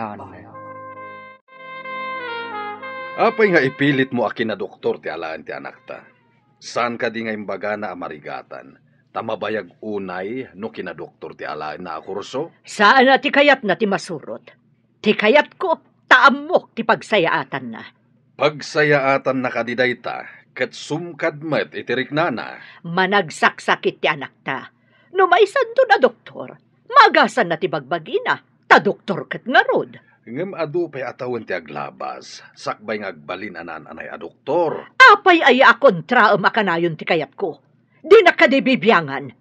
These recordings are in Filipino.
Yan. Apay nga ipilit mo akin na doktor ti alaan ti anak ta. Saan ka di nga imbaga na amarigatan? Tamabayag unay no kinadoktor ti alaan na kurso? Saan na ti kayat na ti masurot? Ti kayat ko, taamok ti pagsayaatan na. Pagsayaatan na kadiday ta, ket sumkad met itiriknana. Managsaksakit ti anak ta. No maisan to na doktor, magasan na ti bagbagina, ta doktor ket nga rod. Ngem adu pay atawan ti aglabas, sakbay nga agbalin anan anay a doktor. Apay ay akon traum akanayon ti kayat ko. Di na kadibibyangan.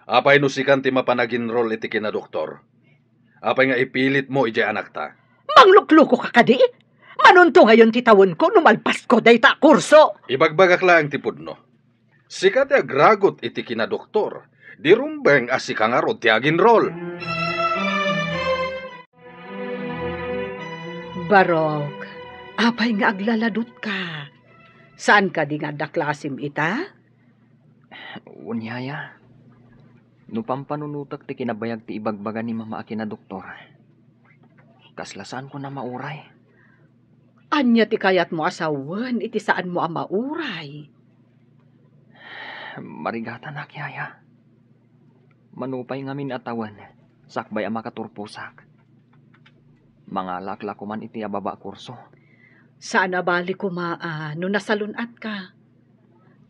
Apay no sikan ti mapanaginrol iti kinadoktor. Apay nga ipilit mo ije anak ta. Manglukluko ka kadi? Manunto ngayon ti tawon ko, numalpas ko day ta kurso. Ibagbagak lang ti pudno. Sikat ti agragot iti kinadoktor. Di rumbeng asika nga rod ti aginrol. Barok, apay nga aglaladot ka. Saan ka di nga daklasim ita? Unyaya. No pampanunutak ti kinabayag ti ibagbaga ni mama akin na doktor. Kaslasan ko na mauray. Anya ti kayat mo asawan, iti saan mo mauray. Marigatan na kyaya. Manupay ngamin atawan, sakbay ang makaturpusak. Mga lakla man iti ababa kurso. Saan nabali ko no nasalunat ka?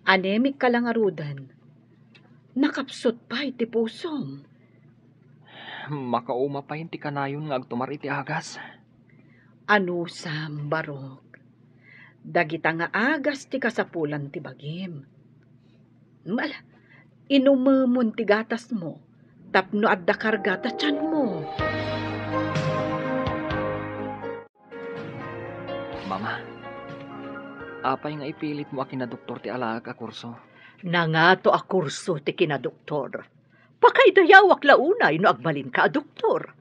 Anemic ka lang arudan. Nakapsot pa iti pusom. Makauma pa ti kanayon nga agtumar iti agas. Ano sam, Barok? Dagita nga agas ti kasapulan ti bagim. Mala, inumumon ti gatas mo, tapno adda kargata tiyan mo. Mama, apay nga ipilit mo akin na doktor ti alaag a kurso. Nangato a kurso ti kinadoktor. Pakaidayawak launay no agbalin ka a doktor.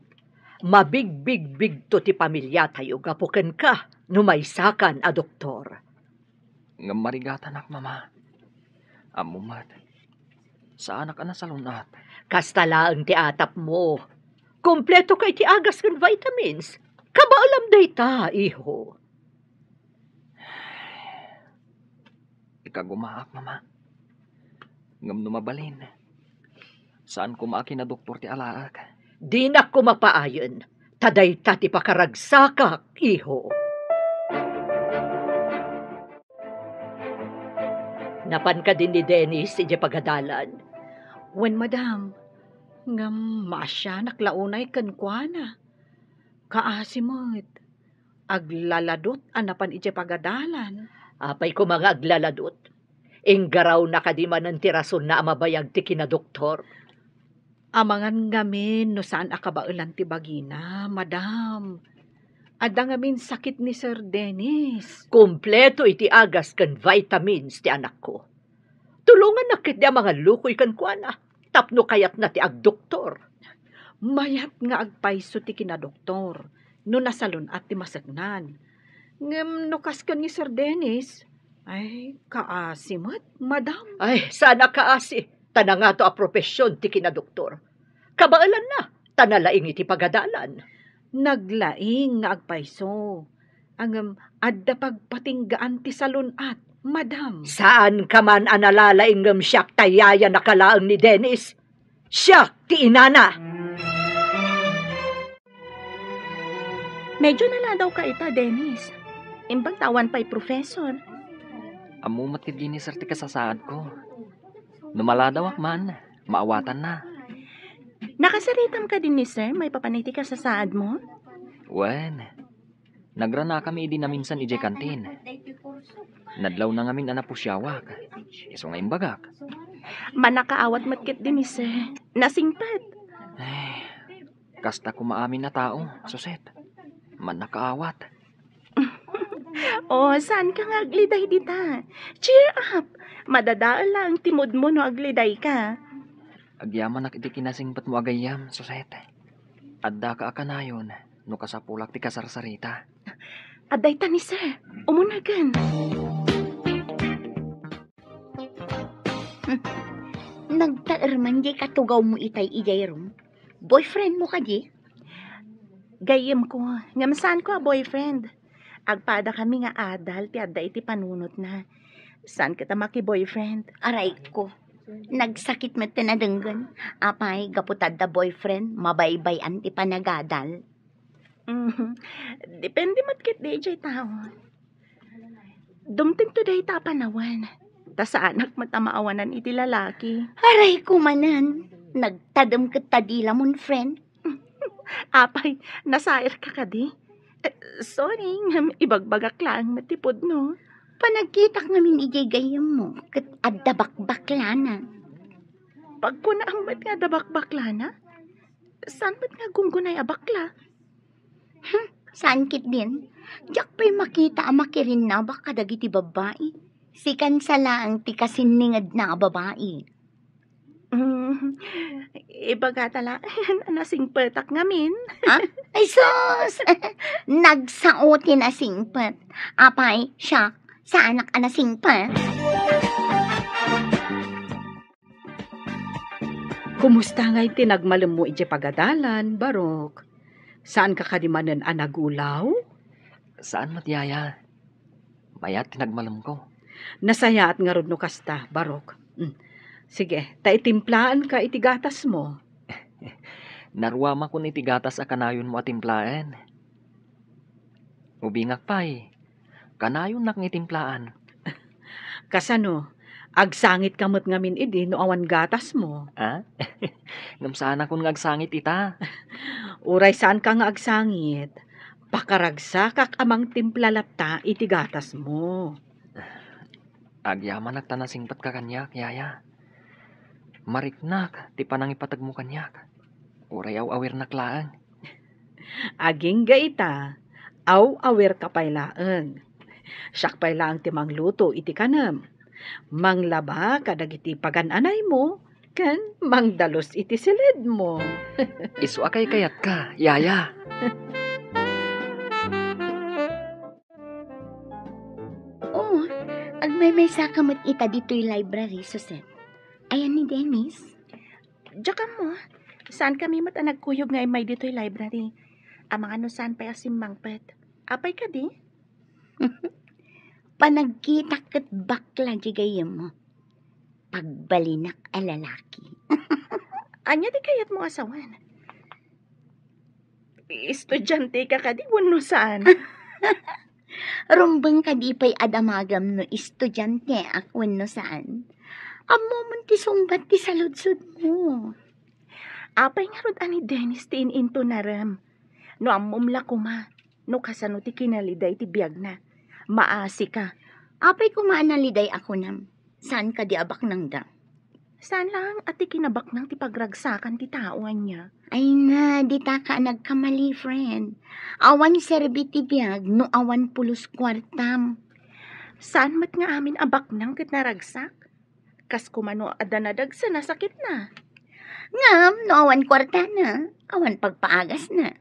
Mabigbig-big to ti pamilya tayo gapuken ka no maisakan a doktor. Nga marigatan ak, mama. Amumat. Sa anak na salunat. Kastalaang ti atap mo. Kompleto kay ti agas kan vitamins. Kabaalam day ta, iho. Ikagumaak, mama. Ngam numabalin. Saan kumaki na doktor ti alaak? Di na ko mapaayon. Taday ta ti pakaragsakak, iho. Napan ka din ni Dennis, ije pagadalan. Wen, madam, ngam masya naklaunay kankwana. Kaasimot, aglaladot anapan ije pagadalan. Apay ko mga aglaladot. Inggaraw na kadiman ng tirason na amabayag ti kinadoktor. Amangan ngamin no saan akabaulan ti bagina, madam. Adda ngamin sakit ni Sir Dennis. Kompleto iti agas kan vitamins ti anak ko. Tulungan na kit di mga lukoy kan kuana. Tapno kayat na ti agdoktor. Mayat nga agpaiso ti kinadoktor. No nasalun at ti masagnan. Ngem no kaskan ni Sir Dennis. Ay, kaasimot, madam. Ay, sana kaasi. Tana nga to a propesyon ti kinadoktor. Kabaalan na. Tanalaing iti pagadalan. Naglaing nga agpaiso. Ang adda pagpatinggaan ti salunat, madam. Saan ka man analalaing siyak tayaya nakalaang ni Dennis? Siyak ti inana. Medyo naladaw ka ita, Dennis. Imbang tawan pa'y professor. Amumat kit gini sir ti kasasaad ko. Numaladawak man, maawatan na. Nakasaritam ka din ni sir, may papaniti ka sa saad mo? Wen, nagrana kami idi na minsan ije kantin. Nadlaw na ngamin anapusyawak. Iso nga imbagak. Manakaawat matkit din ni sir. Nasingpet. Ay, kasta kumaamin na tao, suset. Manakaawat. Oh, saan ka nga agliday dita? Cheer up! Madadaal lang timod mo no agliday ka. Agyaman nak iti kinasingpat mo agayam, suset. Adda ka akanayon, no kasapulak ti kasarsarita. Aday ta ni sir. Umunagan. Nagtaer man di katugaw mo itay ijay ron. Boyfriend mo ka di? Gayem ko, ngamsan ko a boyfriend. Agpada kami nga adal, ti adda iti panunot na. Saan kita maki-boyfriend? Aray ko. Nagsakit mo tinadenggan. Apay, gaputad da boyfriend, mabaybay ti panagadal. Mhm. Depende mat kit DJ tao. Dumting to day ta panawan. Ta sa anak matamaawanan iti lalaki. Aray ko manan. Nagtadam ka tadila mon friend. Apay, nasair ka kadi. Sorry, ibagbagak lang matipod no. Panagkitak namin ijay gayam mo. Kat adda bakbaklana. Pag kuna ang ba't nga dabak-bakla na? Saan ba't nga gunggunay a bakla? Saan kit din? Diyak pa'y makita ang makirin na baka dagiti babae. Sikan sa laang ti kasiningad na babae. Ibaga tala, nasing petak ngamin. Ay sus! Nagsaotin na singpat. Apay, siya, sa anak ana singpat. Kumusta nga'y tinagmalam mo iti pagadalan, Barok? Saan ka kadimanan anagulaw? Saan matiyaya? Mayat tinagmalam ko. Nasaya at nga rod no kasta, Barok. Sige, taitimplaan ka iti gatas mo. Naruama ko ni tigatas a kanayon mo atimplaen. Ubingak pa'y. Kanayon nak ngitimplaan. Kasano, agsangit kamot ngamin idi no awan gatas mo. Ha? Ngamsana kung ngagsangit ita. Uray saan ka nga agsangit? Pakaragsakak amang timplalapta iti gatas mo. Agyaman nagtanasingpat ka kanyak, yaya. Mariknak, ti panang ipatag mo kanyak. Uray awir naklaan. Aging gaita, aw-awir ka paylaan. Siyak paylaan ti mangluto iti kanam. Manglaba kadagiti pagananay mo, kan mangdalos iti silid mo. Isu akay kayat ka, yaya. Oo, agmay sakamot ita dito'y library, Suset. Ayan ni Dennis. Diyan mo, saan kami mat nagkuyog nga may dito'y library? Amang ano saan pa asimbang pet? Apay ka di? Panagkita kat bakla di gayam mo. Pagbalinak a lalaki. Anya di kayat mo asawan? Estudyante ka kadi, wano saan? Rumbang ka di pa'y adamagam no estudyante akwan no saan. Amo man ti sungbat ti saludsud mo. Apay nga rod ani Dennis ti into na ram. No amumla kuma, no kasano ti kinaliday ti biyag na. Maasi ka. Apay kumaanaliday ako nam. Saan ka di abak nang da? Saan lang at ti kinabak ng ti pagragsakan ti taoan niya? Ay na, di ta ka nagkamali, friend. Awan serbi ti biyag no awan pulos kwartam. Saan mat nga amin abak ng kat naragsak? Kas kumano adanadag sa nasakit na. Ngam, no awan kwarta na. Awan pagpaagas na.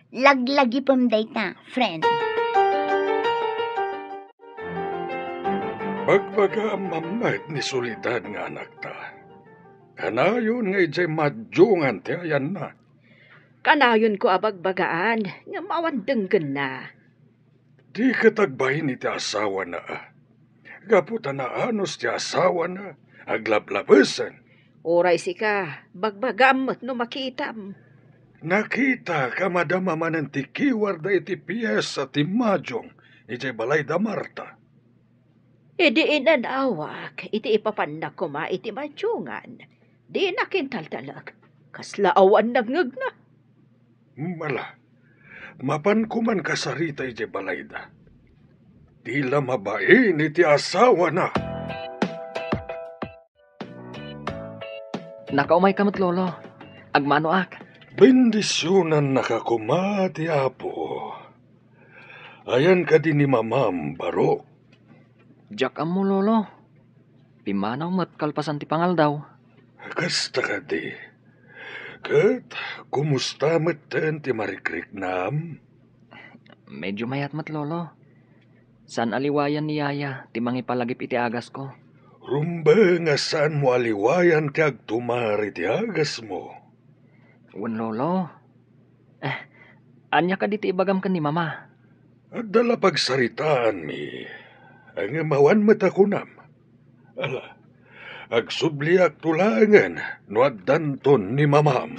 Laglagi pamday ta, friend. Bagbaga mamad ni Soledad nga anak ta. Kanayon nga ijay madyungan ti ayan na. Kanayon ko abagbagaan, nga mawandenggan na. Di katagbahin iti asawa na Gaputa na anos ti asawa na. Aglablabesan. Oray sika, bagbagamot no makitam. Nakita ka madama manan ti kiwar da iti piyesa ti madyong. Ijay balay da Marta. Di inanawak, iti ipapanak ko ma iti madyungan. Di nakintaltalag, kaslaawan nagngag na. Mala, mapan kuman kasarita ijay balay da. Tila mabain iti asawa na. Nakaumay kamot lolo. Agmano ak. Bendisyonan nakakumati apo. Ayan ka din ni Mamam Barok. Diyak mo lolo. Pimanaw mat kalpasan ti pangal daw. Kasta ka di. Kat, kumusta matan ti marikrik nam? Medyo mayat mat lolo. San aliwayan ni yaya ti mangipalagip iti agas ko. Rumba nga saan mo aliwayan kag tumari ti agas mo. Wan lolo. Anya ka diti ibagam kan ni mama. At dala pagsaritaan mi, ang amawan matakunam. Ala, agsubliak tulangan, no addanton ni mamam.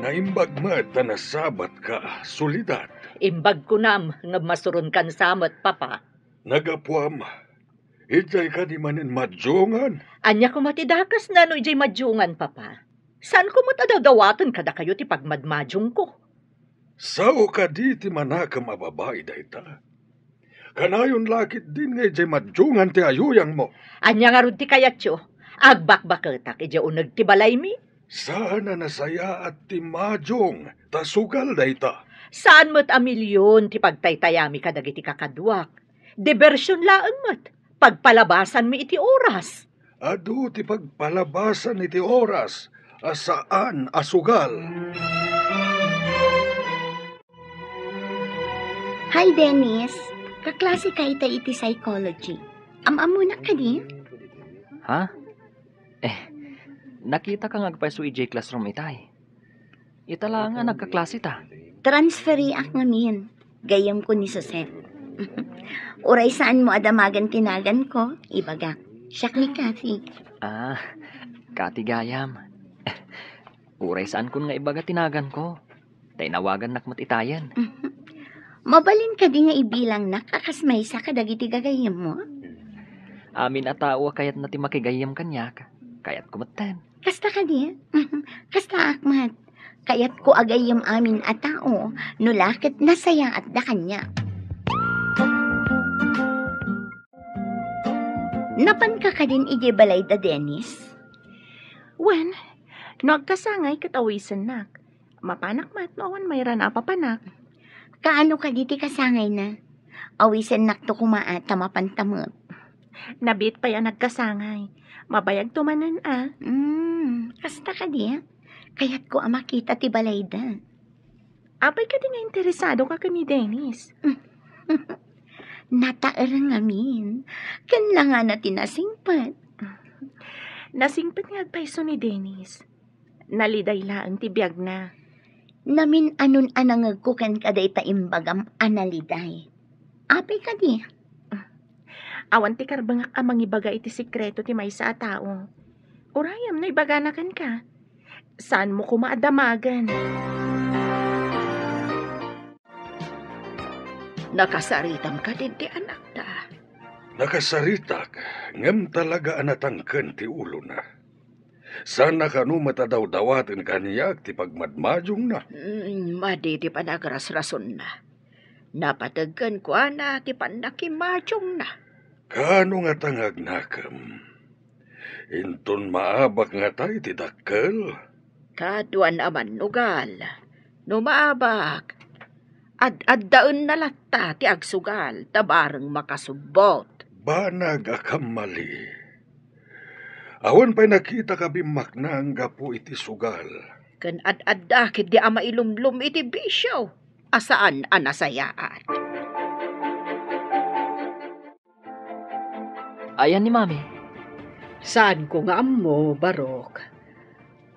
Naimbag mat na nasabat ka, solidad. Imbag ko nam, nga masurun kan samot, papa. Nagapuam, ijay ka di manin madjongan. Anya ko matidakas na no ijay madyungan, papa. Saan ko matadawdawatan kada kayo ti pagmadmadyong ko? Sao ka di ti manakam ababae dayta. Kanayon lakit din nga ijay madjongan ti ayuyang mo. Anya nga rod ti kayatyo, agbakbaketak ijay unag ti balay mi. Sana nasaya at ti madyong, tasugal dayta. Saan mo't a milyon ti pagtaytayami kadagiti kakadwak? Diversyon laan mo't, pagpalabasan mi iti oras. Adu ti pagpalabasan iti oras, asaan asugal. Hi, Dennis. Kaklase ka iti psychology. Am-amo na ka di? Ha? Nakita ka ngagpaiso ijay classroom itay. Ita lang nga nagkaklase ta. Transferi ak ngamin. Gayam ko ni Jose. Uray saan mo adamagan tinagan ko? Ibaga. Siyak ni Kathy. Kati gayam. Uray saan kun nga ibaga tinagan ko. Tay nawagan nakmat itayan. Mabalin ka di nga ibilang nakakasmay sa kadagiti gagayam mo? Amin atao kayat na ti makigayam kanyak. Kayat kumatan. Kasta ka di? Kasta akmat. Kayat ko agayam amin at tao, nulakit nasaya at da kanya. Napan ka din ije balay da, Dennis? Wen, no agkasangay katawisan nak. Mapanak mat noon mayra na papanak. Kaano ka diti kasangay na? Awisan nakto kumaat tamapantamot. Nabit pa yan nagkasangay. Mabayag tumanan Kasta ka di? Kayat ko makita ti balay da. Apay ka din nga interesado ka ni Dennis. Nataarang amin. Kanla nga na tinasingpat. Nasingpat nga agpaiso ni Dennis. Naliday laan ti biyag na. Namin anon anangag ko kan kaday taimbagam analiday. Apay ka di? Awan ti karbangak amang ibaga iti sikreto ti maysa a tao. Urayam na ibaganakan ka. Saan mo kumaadamagan? Nakasaritam ka din ti anak ta. Nakasaritak, ngam talaga anatangken ti ulo na. Sana kanu matadaw-dawatin kaniyak ti pagmadmadyong na. Madi ti panagras-rason na. Napatagkan ko na ti panakimadyong na. Kano nga tangag nakam? Inton maabak nga tayo ti dakkel. Kaduan aman nugal. Numaabak. Ad-daon na latta ti agsugal. Tabarang makasubot. Banag akam mali. Awan pa'y nakita ka bimak na ang gapu iti sugal. Kan ad-adakit di ama ilumlum iti bisyo. Asaan anasayaan? Ayan ni mami. Saan ko nga mo, Barok?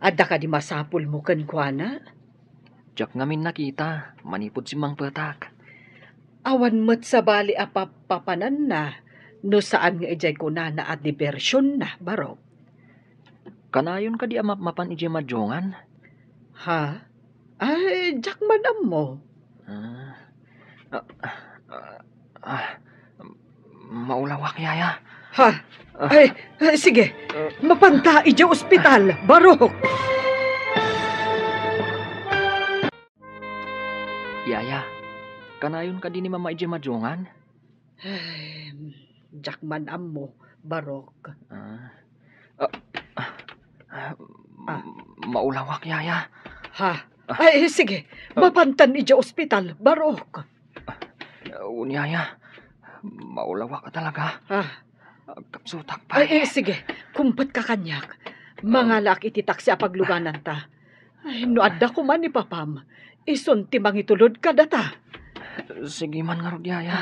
Adda ka di masapul mo kan kuana? Diyak ngamin nakita. Manipod si Mang Petak. Awan mo't sa bali apapapanan na. No saan nga ijay ko na at diversyon na, Barok? Kanayon ka di mapan ijay madjongan? Ha? Ay, jak manam mo. Maulawak yaya. Ha? Ay, sige. Mapanta ijay ospital, Barok. Yaya, kanayon ka di ni mama ijay madjongan? Ay, jak manam mo, Barok. Maulawak yaya. Ha? Ay, sige. Mapantan ijay ospital, Barok. Unyaya, maulawak ka talaga. Kapsutak pa. Ay, sige. Kumpat ka kanyak. Mga laki ititak sa pagluganan ta. Ay, no adda ko man ni papam. Isun timang itulod ka data. Sige man nga yaya.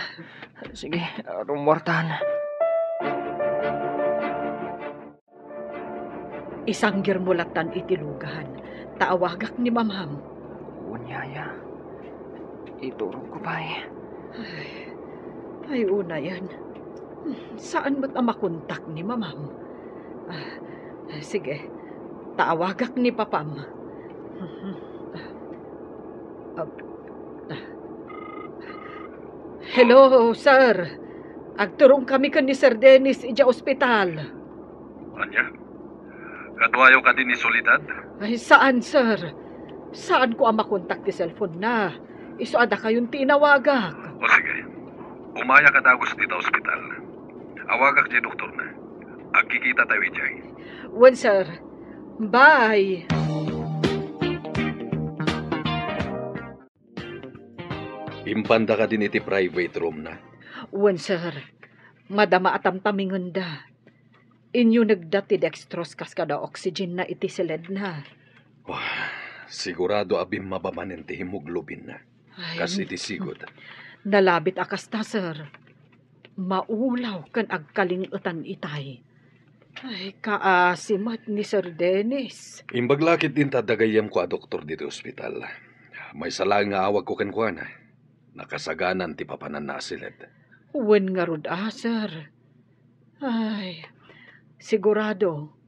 Sige, rumwartan. Isang girmulatan itilugahan. taawagak ni mamam. Unyaya. Iturog ko pa eh. Ay, una yan. Saan mo't ang makontak ni mamam? Sige, taawagak ni papam. Hello, sir. Agturong kami kan ni Sir Dennis ija ospital. Anya? Kadwayo ka din ni Solidad? Ay, saan, sir? Saan ko ang makontak ti cellphone na? Iso ada kayong tinawagak. O sige, umaya ka dagos dito ospital. Awagak di doktor na. Agkikita tayo ijay. Wen, sir. Bye. Impanda ka din iti private room na. Wen, sir. Madama atamtamingon da. Inyo nagdati dextrose kas kada oxygen na iti silid na. Wah, sigurado abim mabamanin ti hemoglobin na. Ay, Kas iti sigod. nalabit akas ta, sir. Maulaw kan agkalingutan itay. Ay, kaasimat ni Sir Dennis. Imbaglakit din tadagayam ko a doktor dito ospital. May sala nga awag ko kenkwana. Nakasaganan ti papanan na silid. Wen nga rod, sir. Ay, sigurado,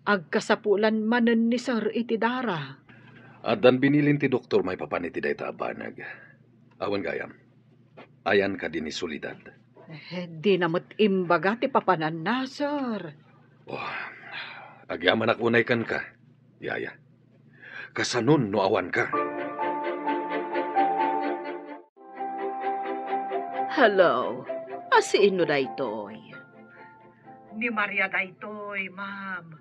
agkasapulan manen ni Sir iti dara. At dan binilin ti doktor may papaniti day taabanag. Awan gayam. Ayan ka din ni Solidad. Di namot imbaga ti papanan na, sir. Oh, agyaman unay kan ka. Yaya. Kasanon no awan ka. Hello. Sino na ito'y? Ni Maria daytoy, ma'am.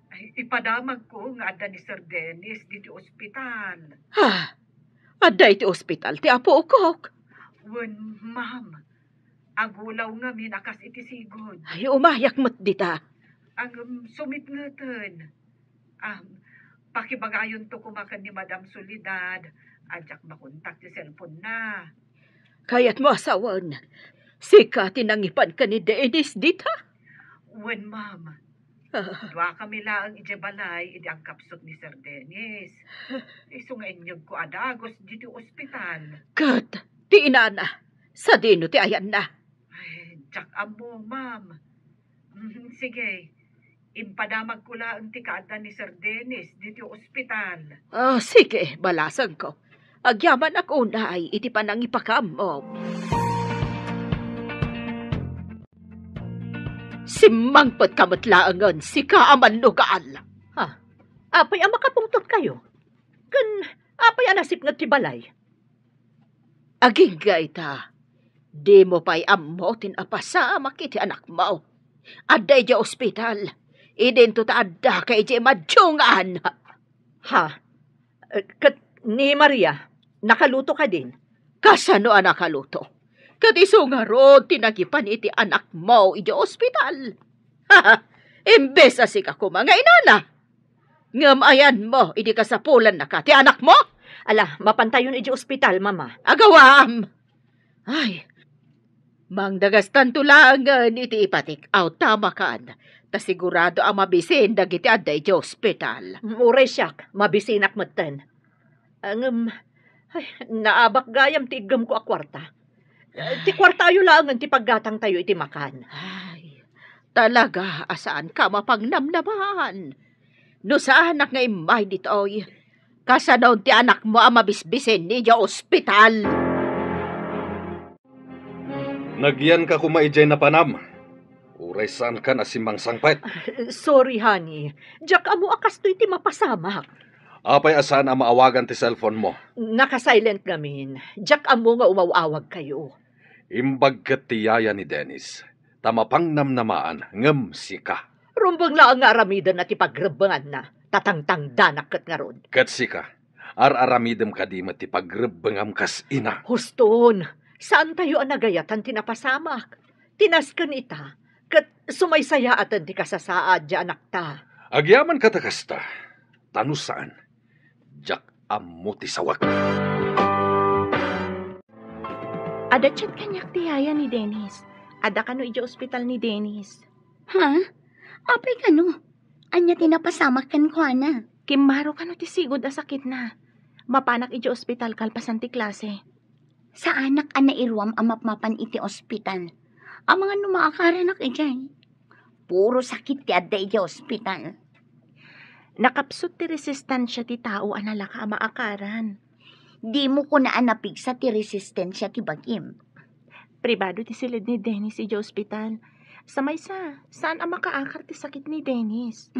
Ay, ipadamag ko nga ada ni Sir Dennis dito ospital. Ha? Aday ti ospital, ti apo ukok. Wen, ma'am. Agulaw nga minakas iti sigod. Ay, umayak mo't dita. Ang sumit nga ten. Pakibagayon to kumakan ni Madam Solidad. Adyak makontak ti cellphone na. Kaya't mo asawan. Sika tinangipan ka ni Dennis dita. Wen, ma'am. Dwa kami lang ijebalay idi ang kapsot ni Sir Dennis. Iso nga inyog ko adagos dito ospital. Kat, ti inana. Sa dino ti ayan na. Ay, jak amo, ma'am. Sige. Impadamag ko lang ti kaada ni Sir Dennis dito ospital. Sige, balasan ko. Agyaman ako na ay iti panang ipakam mo. Simangpot kamatlaangan si kaaman lugaan. Apay ang makapungtot kayo. Kan, apay ang nasip nga tibalay. Aging gaita, di mo pa'y ammo tinapasama kiti anak mo. Aday di ospital. Idento ta adda kay di madjungan. Ni Maria, nakaluto ka din? Kasano ang nakaluto? Katiso nga ron, tinagipan iti anak mo iti ospital. Imbes asik ako mga inana. Ngamayan mo, iti kasapulan na ka, ti anak mo? Ala, mapantayon iti ospital, mama. Agawam! Ay, mangdagastan tulangan iti ipatik, tama kan. Ta sigurado ang mabisin dagiti aday iti ospital. Uray siyak, mabisinak maten. Naabak gayam ti igam ko a kwarta. Ti kwartayo lang ti paggatang tayo iti makan. Ay, talaga asaan ka mapangnamnaman? No sa anak nga imay ditoy, kasanaw ti anak mo ang mabisbisen ni di ospital. Nagyan ka kumaijay na panam. Uray saan ka na simang sangpet. Sorry, honey. Diyak amo akas to iti mapasamak. Apay asaan ang maawagan ti cellphone mo. Naka-silent gamin. Diyak amo nga umawawag kayo. Imbag ket ti yaya ni Dennis. Tamapang namnamaan ngem sika. Rumbang lang nga aramidan na ti pagrebangan na. Tatangtang danak kat nga ron. Ket sika. Ar-aramidem ka di ti pagrebengam kas ina. Huston, saan tayo ang nagayatan tinapasamak? Tinaskan ita. Kat sumaysaya atan ti kasasaad di anak ta. Agyaman katakasta. Tano saan? Jak ammo ti sawak. Ada chat kanyak ti yaya ni Dennis. Ada kano iti ospital ni Dennis. Ha? Apay kano? Anya tinapasamak kan ko na. Kimaro ka no ti sigod a sakit na. Mapanak iti ospital kalpasan ti klase. Sa anak ana irwam amapmapan iti ospital. Ang mga numaakaranak ijay. Puro sakit ti adda iti ospital. Nakapsot ti resistansya ti tao anala ka maakaran. Di mo ko na anapigsa ti resistensya ti bagim. Pribado ti silid ni Dennis iti ospital. Sa maysa, saan ang makaakar ti sakit ni Dennis?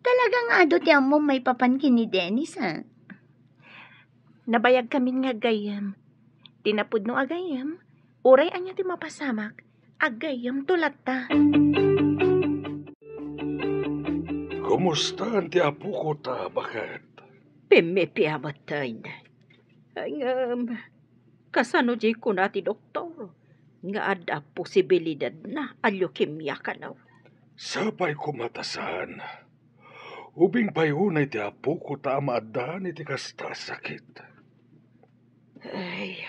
Talagang ado ti amo may papankin ni Dennis ha. Nabayag kami nga gayam. Tinapod no agayam, uray anya ti mapasamak, agayam tulat ta. Kumusta ang ti apo ko ta? Bakit? Pimipiamatay na. Ay kasano di ko na ti doktor. Nga ada posibilidad na a leukemia ka na. Sapay kumatasan. Ubing payunay ti apo ko ta maadaan iti kasta sakit. Ay,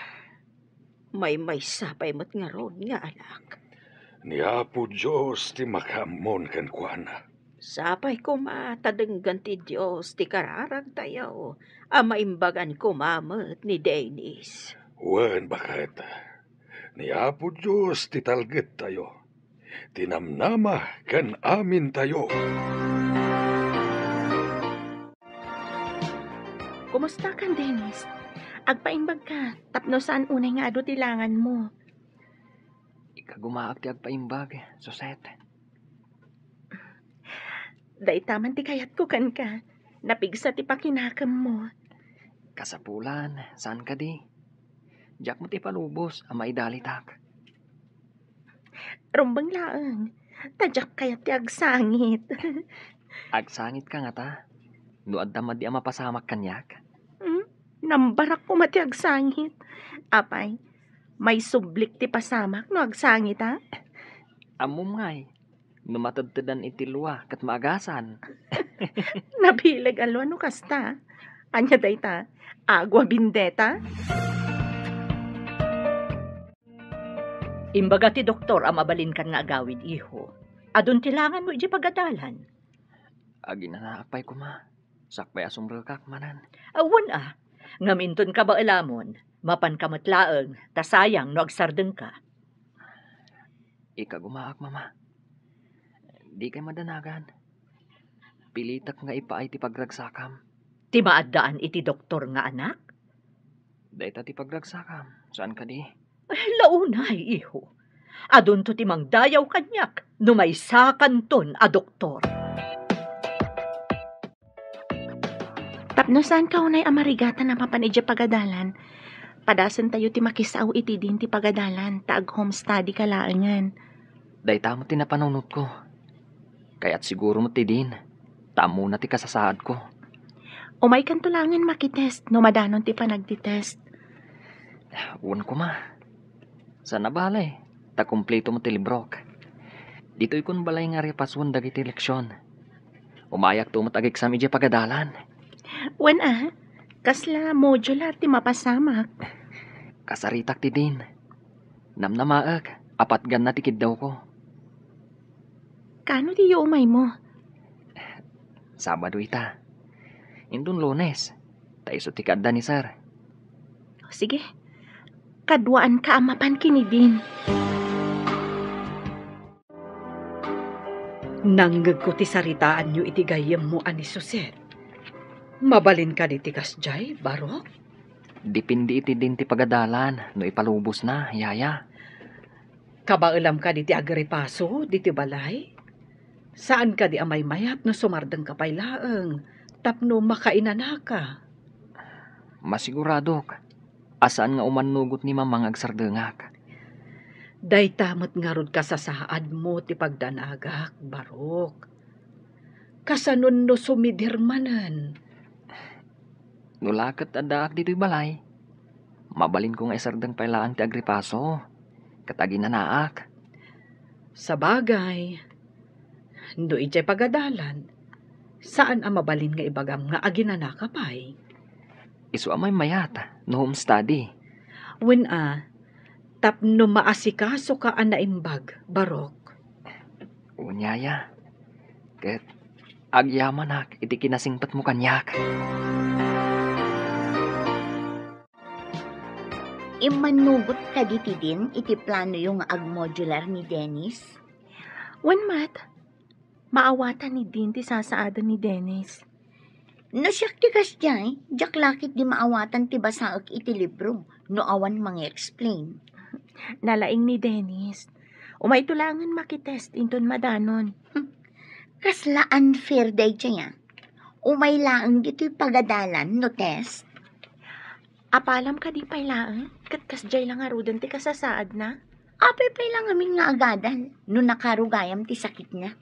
may sapay mo't nga ron nga anak. Ni Apo Diyos ti makamon kan kuana. Sapay ko matadenggan ti Diyos ti kararag tayo. Amaimbagan ko mamat ni Dennis. Wen bakit? Ni Apo Diyos ti talget tayo. Tinamnama kan amin tayo. Kumusta kan Dennis? Agpaimbag ka, tapno saan unay nga ado tilangan mo. Ikagumaak ti agpaimbag, Suset. Day taman ti kayat ko kan ka, napigsa ti pakinakam mo. Kasapulan, saan ka di? Diyak mo ti palubos, ang maidalitak. Rumbang laang, tadyak kayat ti agsangit. Agsangit ka nga ta. Nuad damad di ang mapasamak kanyak. Nambarak ko mati agsangit. Apay, may sublik ti pasamak no agsangit ha? Amom ngay. Numatadtadan iti luwa kat maagasan. Nabilag alwa no kasta. Anya day ta, agwa bindeta? Imbaga ti doktor ang mabalin kan nga agawid iho. Adun tilangan mo iti pagadalan. Agi na naakpay ko ma. Sakpay asumbrel kak manan. Awan ngaminton ka ba alamon, mapan kamatlaeng, tasayang no agsardeng ka. Ikagumaak mama. Di kay madanagan. Pilitak nga ipaay ti pagragsakam. Ti maaddaan iti doktor nga anak? Dayta ti pagragsakam. Saan ka di? Launay, iho. Adun to ti mangdayaw kanyak, no may sakanton a doktor. Tapno saan ka unay amarigatan na mapanidya pagadalan? Padasan tayo ti makisaw iti din ti pagadalan, taag home study ka laangan. Dayta mo tinapanunot ko. Kaya't siguro mo ti din. Tamo na ti kasasaad ko. Umay kan tulangan makitest, no madanon ti panagtitest. Uwan ko ma. Sana balay. Ta kumpleto mo ti librok. Dito'y kun balay nga repaswan dagiti leksyon. Umayak to mo tag-exam iti pagadalan. Wen kasla modular ti mapasamak. Kasaritak ti din. Namnamaak. Apat gan na tikid daw ko. Kano ti umay mo? Sabado ita. Indun Lunes. Taiso ti kadda ni sir. Sige, kadwaan ka amapan kinidin. Nanggag ko ti saritaan nyo iti gayam mo ani Suset. Mabalin ka di ti kasjay, baro? Dipindi iti din ti pagadalan. No ipalubos na, yaya. Kabailam ka di ti agripaso, di ti balay? Saan ka di amay mayat no sumardeng kapaylaeng, tapno makainana ka? Masigurado ka. Asaan nga umanugot ni mamang agsardengak. Day tamot nga rod ka sa saad mo ti pagdanagak, barok. Kasanon no sumidirmanan. Nulakat adaak dito'y balay. Mabalin ko nga isardeng pailaan ti agripaso. Katagi na naak. Sa bagay, do ijay pagadalan, saan ang mabalin nga ibagam nga aginana ka pa'y? Isu amay mayat, no home study. When tapno maasikaso ka anaimbag, barok. Unyaya. Ket, Agyamanak, iti kinasingpat mo kanyak. Imanugot ka diti din, iti plano yung ag-modular ni Dennis. Wan mat, maawatan ni din ti sasaada ni Dennis. No siya ti kasjay, jak lakit di maawatan ti basaak iti libro, no awan mang-explain. Nalaing ni Dennis. Umay tulangan makitest inton madanon. Kasla unfair day siya. Umay laang dito'y pagadalan no test. Apalam ka di pailaan, kat kasjay lang arudan ti kasasaad na. Apay pay lang amin nga agadan, no nakarugayam ti sakit niya.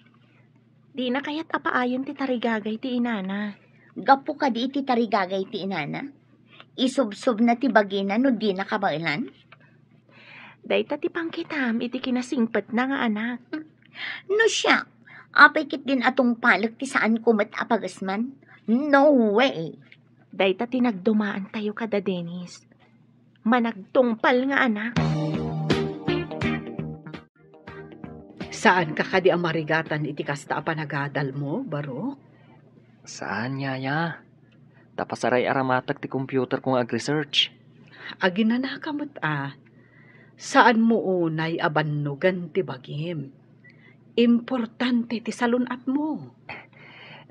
Di na kaya't apaayon ti tarigagay ti inana. Gapo ka di iti tarigagay ti inana. Isubsob na ti bagina no di nakabailan. Dayta ti pangkitam iti kinasingpet na nga anak. No siya, apay kit din atong palag ti saan kumat apagasman. No way. Dayta ti nagdumaan tayo kada Dennis. Managtungpal nga anak. Saan ka kadi amarigatan iti kasta panagadal mo, Barok? Saan, yaya? Tapasaray aramatag ti computer kong ag-research. Aginanakamot Saan mo unay abannugan ti bagim? Importante ti salunat mo.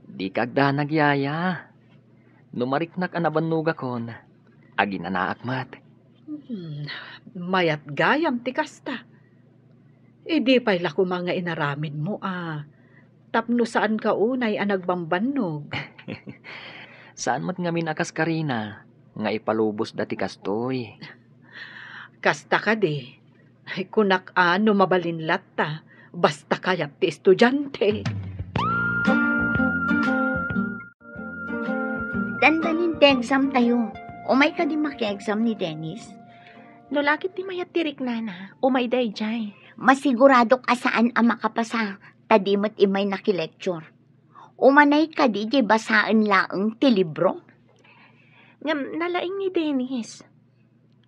Di kagdanag, yaya. Numariknak ang abannuga kon. Aginanaakmat. Mayat gayam ti kasta. Idi pa'y lako mga inaramid mo Tapno saan ka unay nagbambannog? Saan mat ngamin akas karina? Nga ipalubos dati kastoy. Kasta ka di. Ay kunak no mabalinlat ta. Basta kayat ti estudyante. Dandanin ti exam tayo. Umay ka di maki-exam ni Dennis. No lakit ti mayat tirik nana, umay day jay. Masigurado ka saan ang makapasa. Tadimot imay nakilecture. Umanay ka di basaan laang ti libro. Ngam nalaing ni Dennis.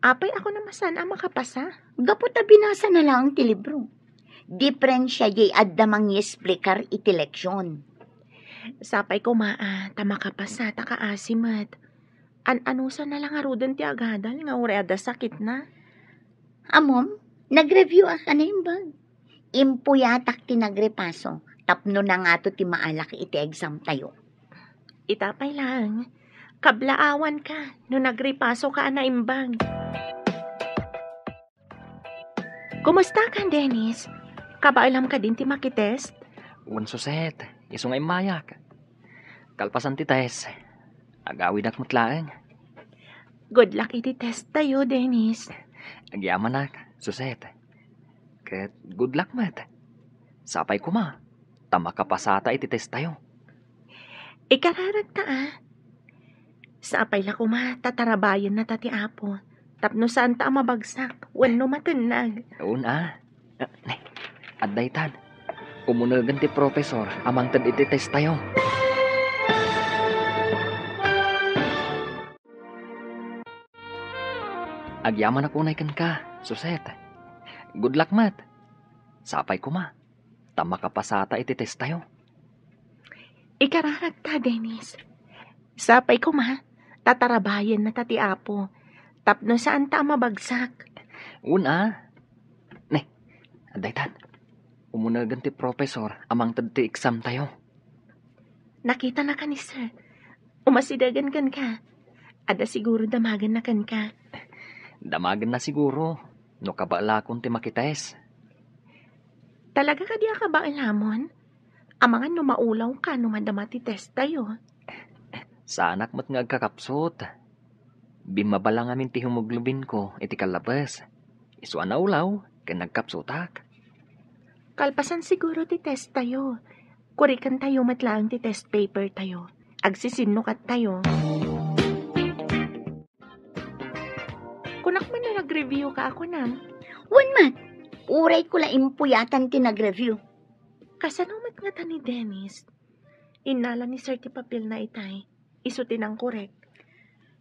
Apay ako namasan ang makapasa. Gapot na binasa na lang ti libro. Diferensya di adda mangyesplikar iti leksyon. Sapay ko ta makapasa ta kaasimat. Anusa na lang arudan ti agadal nga ureada sakit na. Amom, nag-review ka na yung bag. Impuyatak ti nagrepaso. Tapno na nga to ti maalak iti exam tayo. Itapay lang. Kablaawan ka no nagrepaso ka na imbag. Kumusta ka, Dennis? Kabailam ka din ti makitest? Unsuset, iso nga mayak. Kalpasan ti test. Agawid ak mutlaeng. Good luck iti test tayo, Dennis. Agyaman ak, suset. Ket good luck mat. Sapay ko ma. Tama kapasata iti test tayo. Ikararag ta Sapay la kuma, tatarabayan na tati apo. Tapno saan ta mabagsak, wano matunag. Una. Adday tan. Umunagan ti profesor, amang tad iti test tayo. Agyaman ako kan ka, suset. Good luck, mat. Sapay ko ma. Tama kapasata iti test tayo. Ikararag ta, Dennis. Sapay ko ma, tatarabayan na tati apo. Tapno saan ta mabagsak. Una. Adday tan. Umunagan ti profesor, amang tad ti exam tayo. Nakita na ka ni sir. Umasidagan kan ka. Ada siguro damagan na kan ka. Damagan na siguro. No kabalakon ti makites. Talaga ka di ka ba ilamon? Amangan no maulaw ka no madama ti test tayo. Sanak mat nga agkakapsot. Bimabala ngamin ti hemoglobin ko iti kalabas. Isu ulaw, ken nagkapsotak. Kalpasan siguro ti test tayo. Kurikan tayo matlaang ti test paper tayo. Agsisinukat tayo. Kunak man na nag-review ka ako nam. Wan man, uray ko la impuyatan ti nag-review. Kasanumat nga ta ni Dennis. Inala ni Sir ti papel na itay. Isutin ang korek.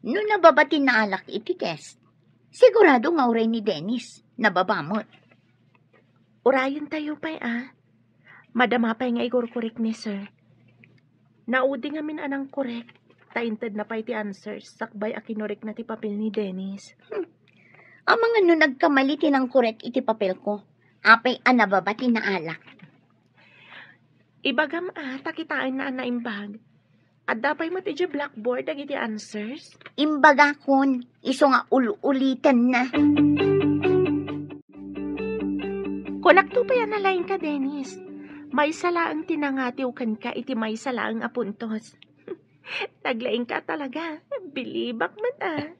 No nababati na alak iti test. Sigurado nga uray ni Dennis. Nababamot. Urayon tayo pa'y Madama pa'y nga igurkurik ni Sir. Naudi nga min anang korek. Tainted na pa iti answers. Sakbay akinorek na ti papel ni Dennis. Ang mga no nagkamali tinang korek iti papel ko. Apay anababa tinaalak. Ibagam takitaan na naimbag. At dapay mo ti blackboard ang iti answers. Imbaga kon, iso nga ulitan na. Konakto pa yan na lain ka, Dennis. May salaang tinangatiw kan ka iti may salaang apuntos. Naglaing ka talaga. Bilibak man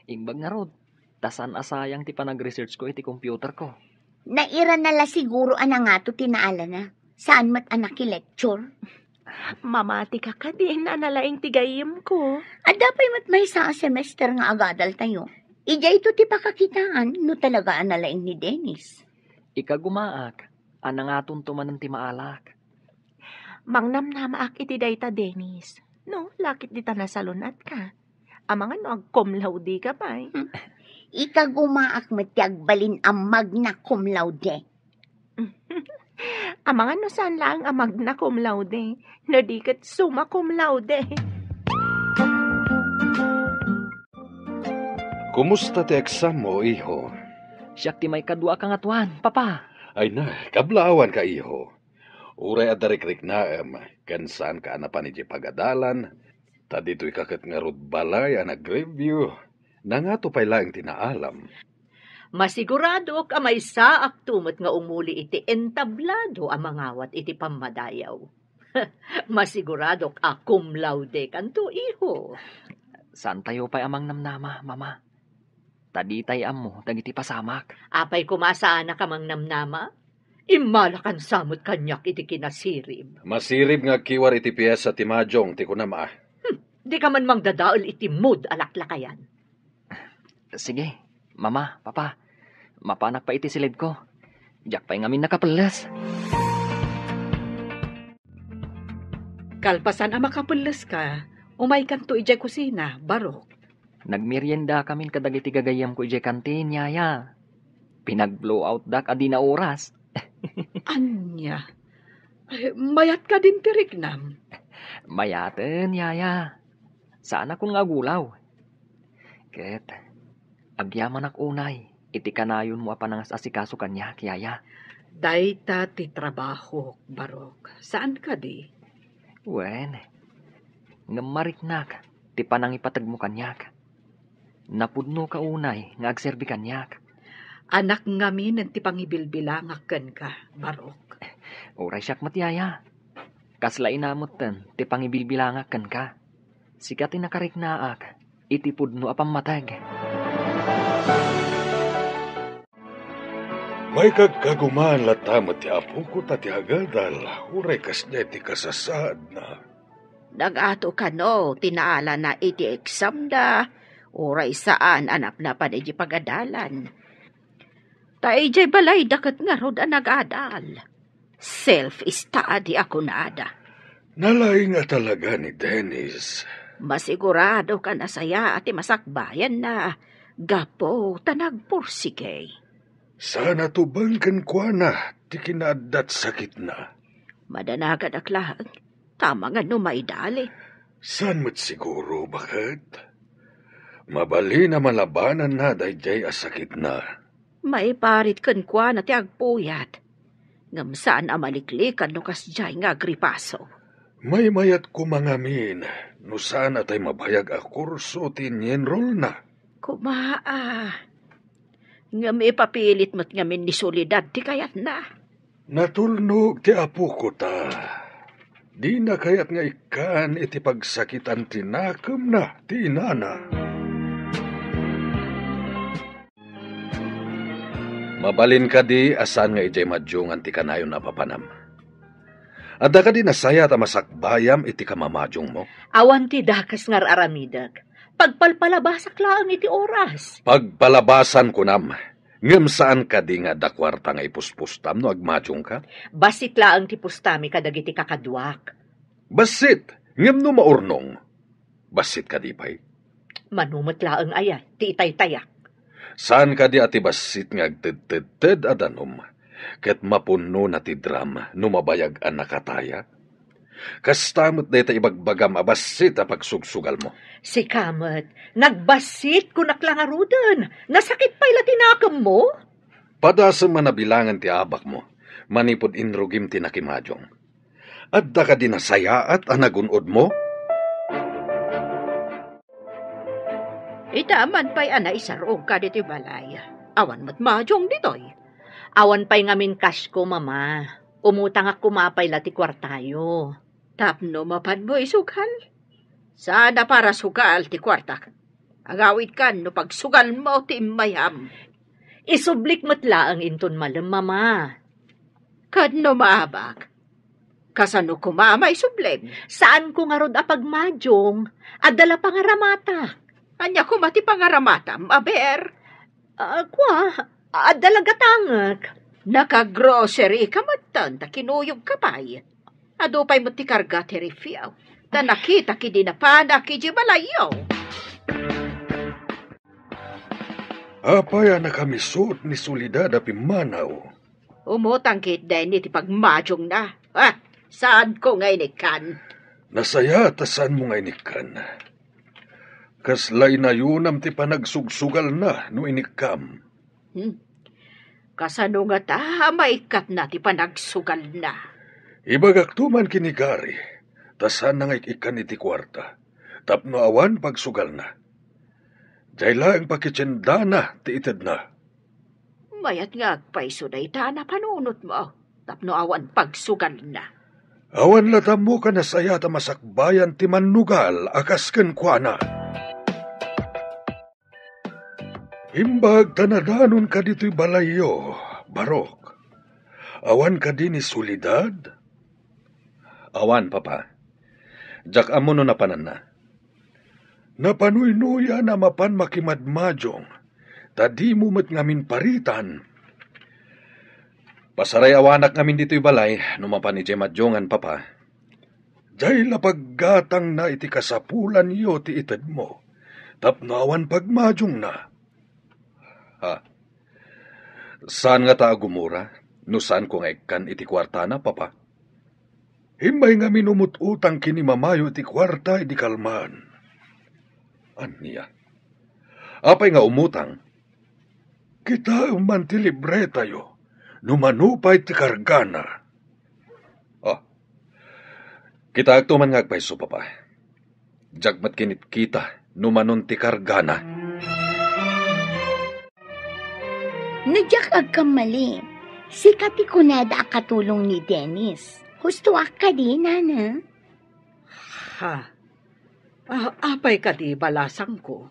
Imbag nga rod. Tasan asayang ti panag-research ko iti computer ko. Naira na la siguro nga to tinaala na. Saan mat anak lecture? Mamati ka ka din na nalaing tigayim ko. At dapat mat may sa semester nga agadal tayo. Ija ito ti pakakitaan no talaga analaing ni Dennis. Ika gumaak. Anang aton tumanan ti maalak. Mangnamnamaak iti dayta, Dennis. No, lakit di ta nasalunat ka. Amang ano, agkumlawdi ka pa eh. Ika gumaak matiyagbalin ang magna cum laude. Amang ano saan lang ang magna cum laude. No di kat summa cum laude. Kumusta ti exam mo, iho? Siyak ti may kadwa kang atuan, papa. Ay na, kablaawan ka, iho. Uray adarikrik na, kansan ka na pa ni pagadalan. Ta dito'y kakat nga rod balay, nag-review. Nangato pa'y lang tinaalam. Masigurado ka may saak tumot nga umuli iti entablado ang mangawat iti pamadayaw. Masigurado ka cum laude kanto, iho. Saan tayo pa'y amang namnama, mama? Taditay amo, dagiti pasamak. Apay kumasana ka mang namnama? Imalakan samot kanyak iti kinasirib. Masirib nga kiwar iti piyesa ti Majong, ti kunama. Di ka man mangdadaol iti mood alaklakayan. Sige, mama, papa. Mapanak pa iti silid ko. Diyak pa'y ngamin nakapelas. Kalpasan ang makapulas ka, umay kanto ijay kusina, barok. Nagmerienda kami kadagiti gagayam ko ije kantin, yaya. Pinag-blow out dak adi na oras. Anya, mayat ka din tiriknam. Mayaten, yaya. Saan akong nga gulaw? Ket, agyaman ak unay, iti kanayon mo apanangas asikaso kanya, yaya. Dayta ti trabaho, barok. Saan ka di? Wen, ngamariknak, ti panangipatag mo kanyak. Napudno ka unay, nga agserbi kanyak. Anak ngamin ti pangibilbilangak ka, barok. Oray siyak matyaya. Kasla inamutan, ti pangibilbilangak kan ka. Sikat nakariknaak, iti pudno apang matag. May kagkagumaan latamat ti apo ko tati agadal. Uray kas niya ti kasasad na. Nagato ka no, tinaala na iti exam da. Oray saan anap na pa di pagadalan. Taijay balay dakat nga rod ang nag-adal. Self-study ako nada. Nalay nga talaga ni Dennis. Masigurado ka na saya at masakbayan na. Gapo tanagpursige. Sana tubangkan kwa na, ti kinaadat sakit na. Madanagad aklag. Tama nga no maidali. San mo't siguro, bakit? Mabali na malabanan na dayjay asakit na. May parit kan kwa na ti agpuyat. Ngam saan amaliklikan no kasjay nga gripaso. May mayat ko mangamin, no saan atay mabayag a kurso tinyenrol na. Kumaa. Ngam ipapilit mo't ngamin ni solidad ti kayat na. Natulnog ti apo ko ta. Di na kayat nga ikan iti pagsakitan tinakam na ti inana. Mabalin ka di asan nga ijay madyungan ti kanayon na papanam. Adda ka di nasaya ta masakbayam iti kamamadyong mo. Awan ti dakas ngar aramidag. Pagpalpalabasak laang iti oras. Pagpalabasan ko nam, ngem saan ka di nga dakwarta nga ipuspustam no agmadyong ka? Basit laang ti pustami kadagiti kakadwak. Basit, ngem no maurnong. Basit ka di pay. Manumot laang aya, ti itay-tayak. Saan ka di ati basit nga agted-ted adanom, ket mapuno na ti dram no mabayag an nakataya? Kastamot na ita ibagbagam abasit a pagsugsugal mo. Si Kamet, nagbasit ko naklangarudan. Nasakit pa'y latinakam mo? Padasa man nabilangan ti abak mo, manipod inrugim ti nakimadyong. Adda ka din nasayaat ang nagunod mo? Itaman pa'y ana isarog ka dito balay. Awan mo't madyong ditoy. Awan pa'y ngamin cash ko, mama. Umutang ako mapay lati kwartayo. Tapno mapan mo isugal. Sana para sugal ti kwarta. Agawit kan no pagsugal mo ti mayam. Isublik matla ang inton malam, mama. Kadno maabak. Kasano kumama isublik? Saan ko nga rod apagmadyong? Adala pangaramata. Anya ko mati pangaramata, aber. Adala gatangak. Naka-grocery ka matan, ta kinuyog ka pa'y. Ado pa'y mo ti karga ti refiaw. Ta nakita ki dinapana ki di malayaw. Apay ang nakamisot ni Solidad api manaw. Umutang kit din iti pagmadyong na. Saan ko ngayon ikan? Nasaya tasan mo nga inikan. Kaslay na yunam ti panagsugsugal na no inikam. Kasano nga ta, maikat na ti panagsugal na. Ibagak tuman kinigari, tasan na nga ikan iti kwarta. Tapno awan pagsugal na. Dayla ang pakitsendana ti ited na. Mayat nga agpaiso na ita na panunot mo. Tapno awan pagsugal na. Awan latam mo ka na saya ta masakbayan ti manugal akas ken kuana. Imbag tanadanon ka dito'y balayo, Barok. Awan ka din ni Solidad? Awan, papa. Jak amuno na panan na. Napanuy-nuya na mapan makimadmadyong. Tadi mo met ngamin paritan. Pasaray awanak ngamin dito'y balay, numapan ni Jemadyongan, papa. Jay lapaggatang na iti kasapulan yo ti ited mo. Tapnawan pagmadyong na. Saan nga ta agumura? No saan ko nga ikan iti kwarta na, papa? Himbay nga minumututang kini mamayo iti kwarta iti kalman. Aniya? Apay nga umutang? Kita man ti libre tayo. Numanupay ti kargana. Kita agtuman nga agpaiso, papa. Jagmat kinit kita, numanon ti kargana. Nadyak agkamali. Si kati kunada akatulong ni Dennis. Husto ka di, nana. Apay ka di balasang ko.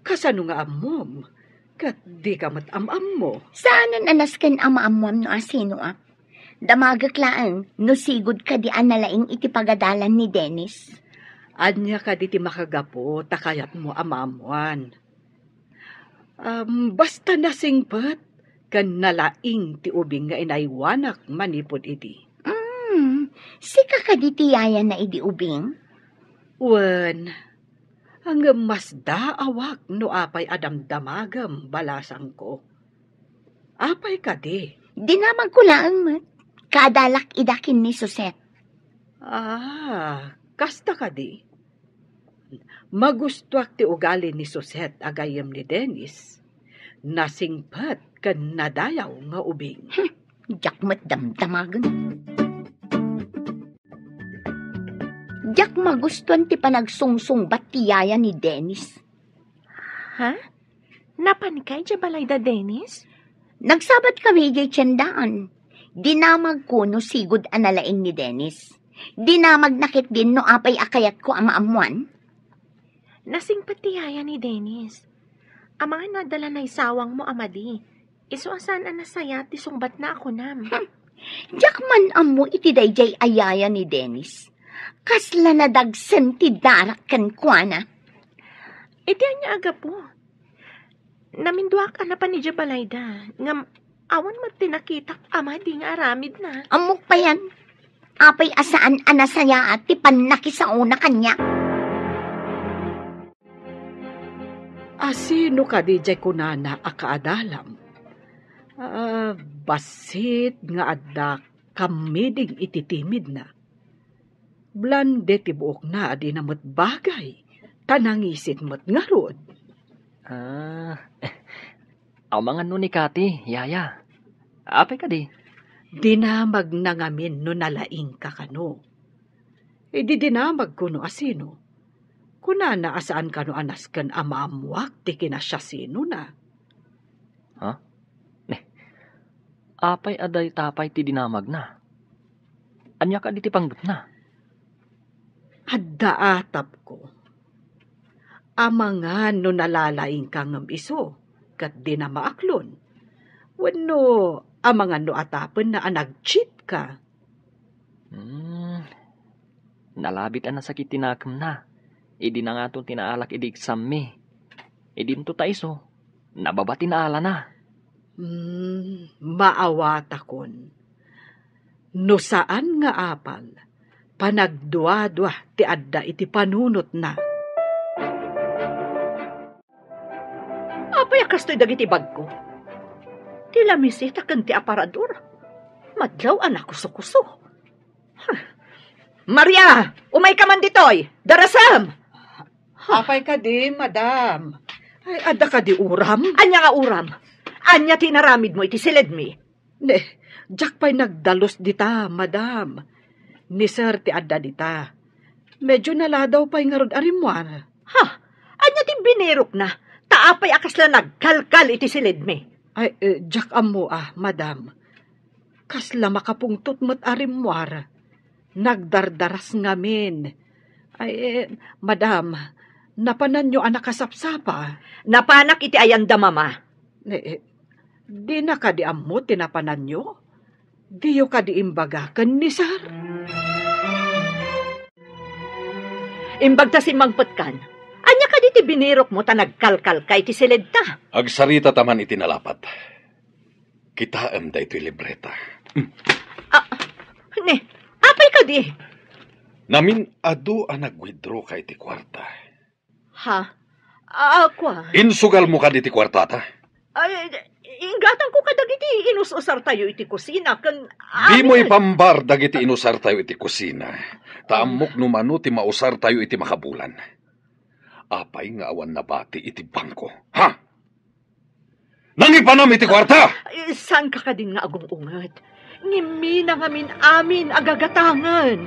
Kasano nga amom? Kat di ka matamam mo. Saanan anas ken ama-amwam no asino Damagaklaan no sigod ka di analaing iti pagadalan ni Dennis. Anya ka di ti makagapo, takayat mo amamuan. Basta nasingpat, kan nalaing ti ubing nga inaywanak manipod iti. Si kakaditiyaya na idi ubing? Wen, ang mas daawak no apay adamdamagam balasang ko. Apay ka di. Dinamag ko lang mat. Kadalak idakin ni Suset. Kasta ka di. Magustuak ti ugali ni Suset agayam ni Dennis. Nasingpat kan nadayaw nga ubing. Jakmat damdamagan. Jak magustuhan ti panagsungsung batiyaya ni Dennis. Ha? Napanikay dya balay da Dennis? Nagsabat kami jay tiyandaan. Dinamag ko no sigod analaing ni Dennis. Dinamag nakit din no apay akayat ko amaamuan. Nasingpatiyaya ni Dennis. Ang mga nadala na isawang mo, amadi. Isuasan ang nasaya ti sungbat na ako nam. Jak man amo iti dayjay ayaya ni Dennis. Kasla na dagsen ti darak kan kuana. Iti anya aga po. Naminduak na pa ni Jabalayda. Ngam awan magtinakitak amadi nga aramid na. Amok pa yan. Apay asaan anasaya at ti panakisauna kanya. Sino ka di jay kunana akaadalam? Basit nga adda kamiding ititimid na. Blande ti buok na adi na mo't bagay. Tanangisit mo't ngarod. Aw mga no ni Kati, yaya. Apay ka di. Dinamag na ngamin no nalaing ka kano. E di dinamag ko no asino. Kuna na asaan ka no anas kan amaamuak ti kinasya sino na. Apay aday tapay ti dinamag na. Anya ka di ti panggut na. Adda atap ko. Amangan no nalalaing ka ngam iso. Kat di na maaklon. Wano amangan no atapen na anag-cheat ka. Nalabit ang nasakit tinakam na. Idi na nga itong tinaalak idi exam mi. Idi nito taiso. Nababa tinaala na. Maawata kon. No saan nga apal, panagduadwa ti adda iti panunot na. Apay kastoy dagiti bag ko. Ti lamisita ken ti aparador. Madlaw anak kuso-kuso. Maria! Umay ka man ditoy! Darasam! Apay ka di, madam. Ay, adda ka di uram? Anya nga uram? Anya tinaramid mo iti silid mi? Ne, jak pa'y nagdalos dita, madam. Ni sir ti adda dita. Medyo naladaw pa'y ngarod arimwar. Ha? Anya ti binirok na? Taapay akas la nagkalkal iti silid mi. Ay, jak amo madam. Kasla makapungtot mo't arimwar. Nagdardaras ngamin. Ay, madam, napanan nyo anak kasapsapa. Napanak iti ayanda mama. Di na ka di amo tinapanan nyo? Di yo ka di imbagakan ni sir? Imbagta si Mangpetkan. Anya ka di ti binirok mo ta nagkalkal kay ti silid ta. Agsarita taman itinalapat. Kitaam da ito'y libreta. Ne, apay ka di? Namin ado ang nag-withdraw kay ti kwarta. Ha? Ako Insugal mo ka di ti kwarta ta? Ay, ingatan ko kadagiti inus-usar tayo iti kusina. Di mo ipambar dagiti inusar tayo iti kusina. Taamok numano ti mausar tayo iti makabulan. Apay nga awan na bati iti bangko. Ha? Nangipanam iti kwarta! Saan ka din nga agong ungat? Ngimi na ngamin amin agagatangan.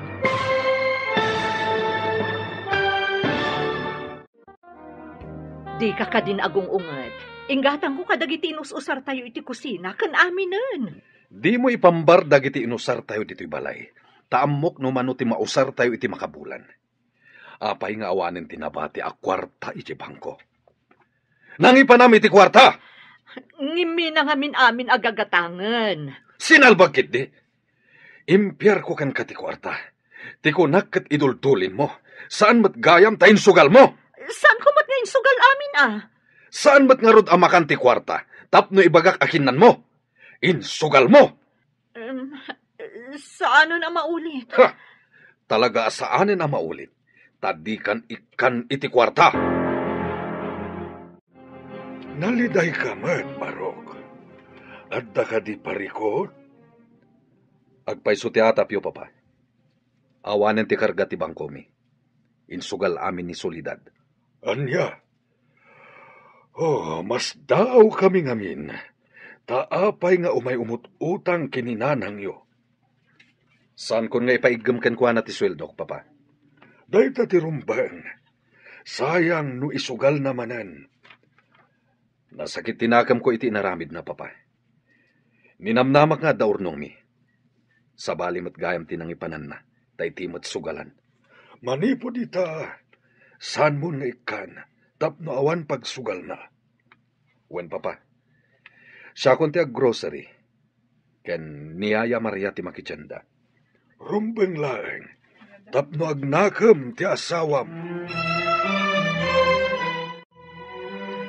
Di ka din agong ungat. Ingatan ko kadagiti inus-usar tayo iti kusina, kan aminan. Di mo ipambar dagiti inusar tayo dito'y balay. Taamok no mano ti mausar tayo iti makabulan. Apay nga awanin tinabati a kwarta iti bangko. Nangipanam iti kwarta! Ngimi na ngamin amin agagatangan. Sinalbagkit di. Impyar ko kan kati kwarta. Ti kunak kat idultulin mo. Saan mat gayam tayin sugal mo? Saan ko mat ngayon sugal amin Saan ba't nga rod amakan ti kwarta? Tapno ibagak akinan mo. Insugal mo. Saan na maulit? Ha! Talaga saanin na maulit. Tadikan ikan iti kwarta. Naliday ka man, Barok. Adda ka di parikot? Agpaiso ti atapyo, papa. Awanen ti karga ti bangko mi. Insugal amin ni Solidad. Anya? Mas daw kami ngamin. Taapay nga umay umut-utang kininanang yo. Saan kon nga ipaigam kan kuha na ti sweldo, papa? Dahil ti rumbang. Sayang no isugal namanan. Nasakit tinakam ko iti inaramid na, papa. Ninamnamak nga daurnong mi. Sabali mat gayam tinangipanan na. Tay timot sugalan. Manipo dita. Saan mo nga ikan? Tapno awan pagsugal na. Wen, papa. Siya kon ti grocery. Ken niyaya Maria ti makitsenda. Rumbeng laeng. Tapno agnakam ti asawam.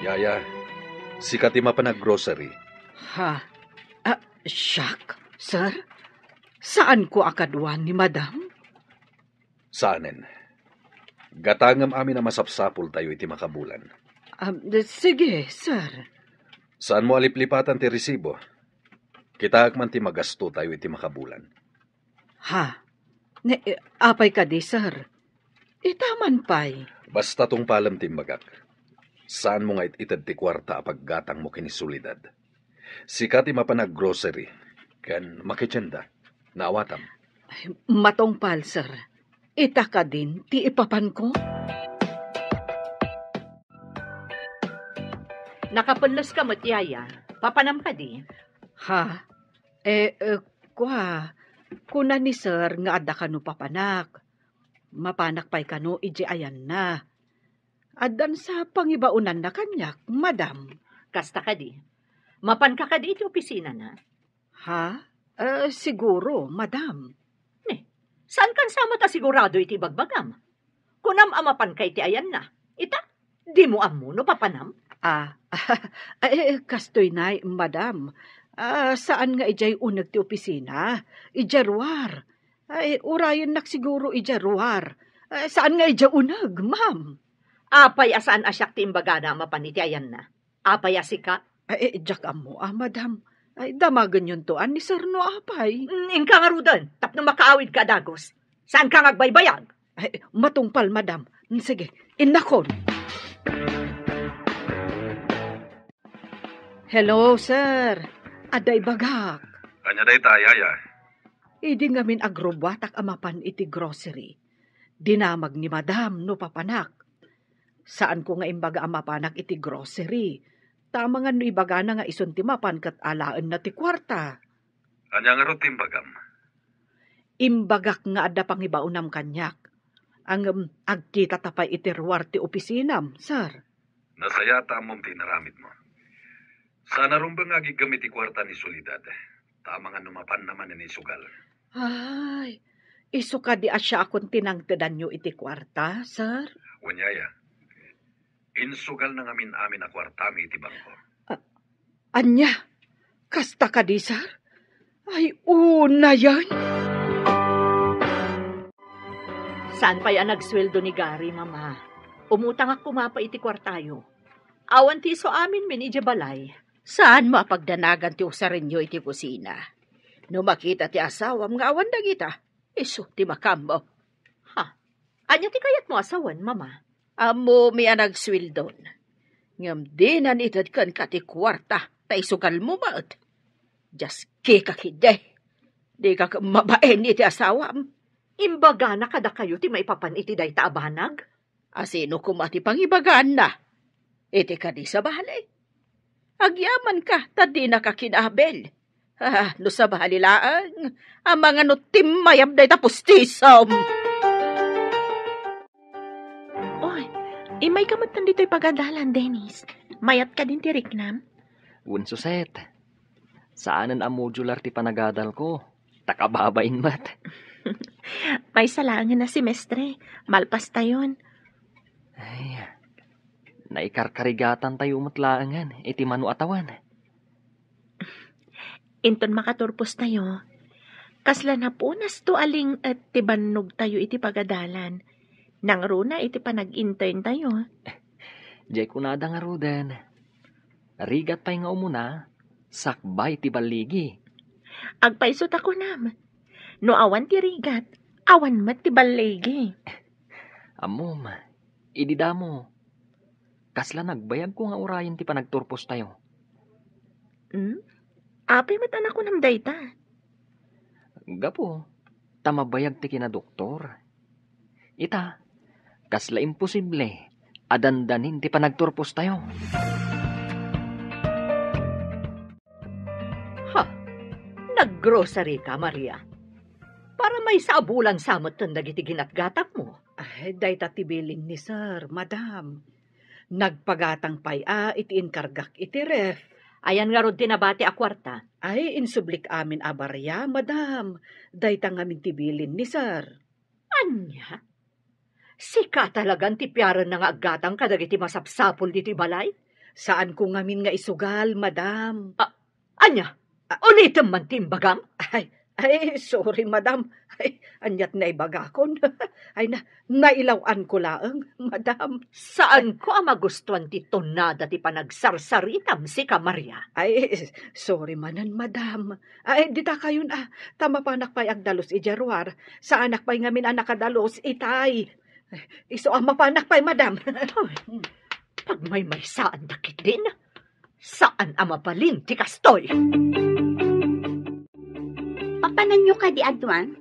Yaya, sikat ti mapanag-grocery. Ha? Siyak, sir? Saan ko akaduan ni madam? Saanen? Gatangam amin na masapsapul tayo iti makabulan. Sige, sir. Saan mo aliplipatan ti resibo? Kita man ti magasto tayo iti makabulan. Ha? Apay ka di, sir. Itaman pa'y. Basta tong palam timbagak. Saan mo nga itad ti kwarta paggatang mo kinisulidad? Sikat mapanag grocery. Kan makitsenda. Naawatam. Matongpal, sir. Ita ka din, ti ipapan ko. Nakapunlos ka mo't yaya. Papanam ka di. Ha? Kuna ni sir nga adda kanu papanak. Mapanak pa'y kanu iji ayan na. Addan sa pangibaunan na kanyak, madam. Kasta ka di. Mapan ka di iti opisina na. Ha? Siguro, madam. Saan kan sama ta sigurado iti bagbagam? Kunam amapan ka iti ayan na. Ita, di mo amuno papanam? Kastoy na, madam. Saan nga ijay unag ti opisina? Ijarwar. Urayan nak siguro ijarwar. Saan nga ijay unag, ma'am? Apay asaan asyak ti imbaga na mapan iti ayan na. Apay asika? Diyak amo, madam. Damagan yun to, ni sir no apay. Ingka nga rudan, tapno makaawid ka dagos. Saan ka ngagbaybayag? Matungpal, madam. Sige, inakon. Hello, sir. Aday bagak. Kanya day tayaya. Idi ngamin agrobatak amapan iti grocery. Dinamag ni madam no papanak. Saan ko nga imbaga amapanak iti grocery? Tama nga no ibaga na nga isunti mapan kat alaan na ti kwarta. Kanya nga rutim bagam. Imbagak nga adda pangibaunam kanyak. Ang agkita tapay iti ruwar ti opisinam, sir. Nasayata mong tinaramit mo. Sana rin ba nga gigamit ti kwarta ni Solidad? Tama nga numapan naman ni sugal. Ay, isuka di asya akong tinangtedan nyo iti kwarta, sir? Wanyaya, insugal na ngamin amin na kwartami iti bangko. Anya, kasta ka di, sir? Ay, una yan. Saan pa yan nagsweldo ni Gary, mama? Umutang ako mapa iti kwartayo. Awan ti so amin minidya balay. Saan mapagdanagan ti usarinyo iti kusina? No makita ti asawam nga awan dagita, iso ti makambo. Ha? Anya ti kayat mo asawan, mama? Amo mi anag swildon. Ngam di na nitad kan ka ti kwarta, ta isugal mo maot. Just kikakide. Di ka mabaen iti asawam. Imbaga na kada kayo ti maipapan iti day taabanag? Asino kumati pangibagaan na? Iti ka di sa bahalay. Agyaman ka, tadi na ka kinabel. No sa bahalilaang, ang mga nutim mayab day tapos tisom. Oy, imay kamot nandito'y pagadalan, Dennis. Mayat ka din ti Riknam? Unsuset. Saanan ang modular ti panagadal ko? Takababain mat. May salangan na semestre. Malpas tayon. Ay, naikarkarigatan tayo matlaangan, iti manu atawan. Inton makaturpos tayo. Kasla na punas to aling at tibanog tayo iti pagadalan. Nang runa iti panag-intern tayo. Diyay kunada nga rudan. Rigat pa'y nga umuna, sakbay ti baligi. Agpaisot ako nam. No awan ti rigat, awan mat ti baligi. Amom, idida mo. Kasla nagbayag ko nga urayan ti panagturpos tayo. Api mat anak ko nam dayta. Gapo, tamabayag ti kina doktor. Ita, kasla imposible, adandanin ti panagturpos tayo. Ha? Naggrocery ka, Maria? Para may saabulan samot ng dagiti ginatgatak mo. Ay, day tatibilin ni sir, madam. Nagpagatang pay iti inkargak iti ref. Ayan nga rod tinabati a kwarta. Ay, insublik amin abarya, madam. Day tangamin tibilin ni sir. Anya? Sika talagang tipyaran na nga agatang kadagiti masapsapol diti balay? Saan ko ngamin nga isugal, madam? Anya? Ulitin man timbagam? Ay, sorry, madam. Ay, anyat na ibagakon. Ay, nailawan ko laang, madam. Saan ko ang magustuhan ti tonada ti panagsarsaritam si Maria? Ay, sorry manan, madam. Ay, dita kayon tama pa anak pa'y agdalos ijarwar. Sa anak pa'y ngamin anak kadalos itay. Iso ang mapanak pa'y, madam. Pag may saan dakit din, saan ang mapalin ti kastoy? Papanan nyo ka di adwan?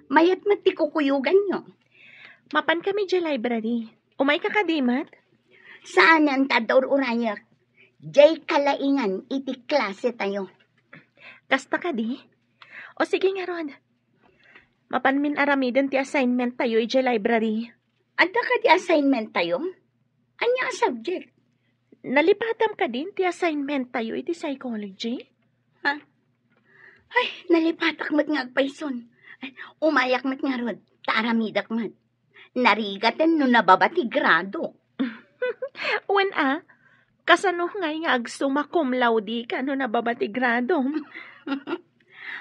Mayat mat ti kukuyugan nyo. Mapan kami di library. Umay ka kadimat? Saan ang tador urayak? Jay kalaingan iti klase tayo. Kasta ka di? O sige nga Rod. Mapan min aramiden ti assignment tayo di library. Adda ka di assignment tayo? Anya ang subject? Nalipatam ka din ti assignment tayo iti psychology? Ay, nalipatak mat nga agpayson. Ay, umayak mat nga rod, taaramidak mat. Narigatan no nababati grado. Wen kasano ngay nga agsuma cum laude ka no nababati grado?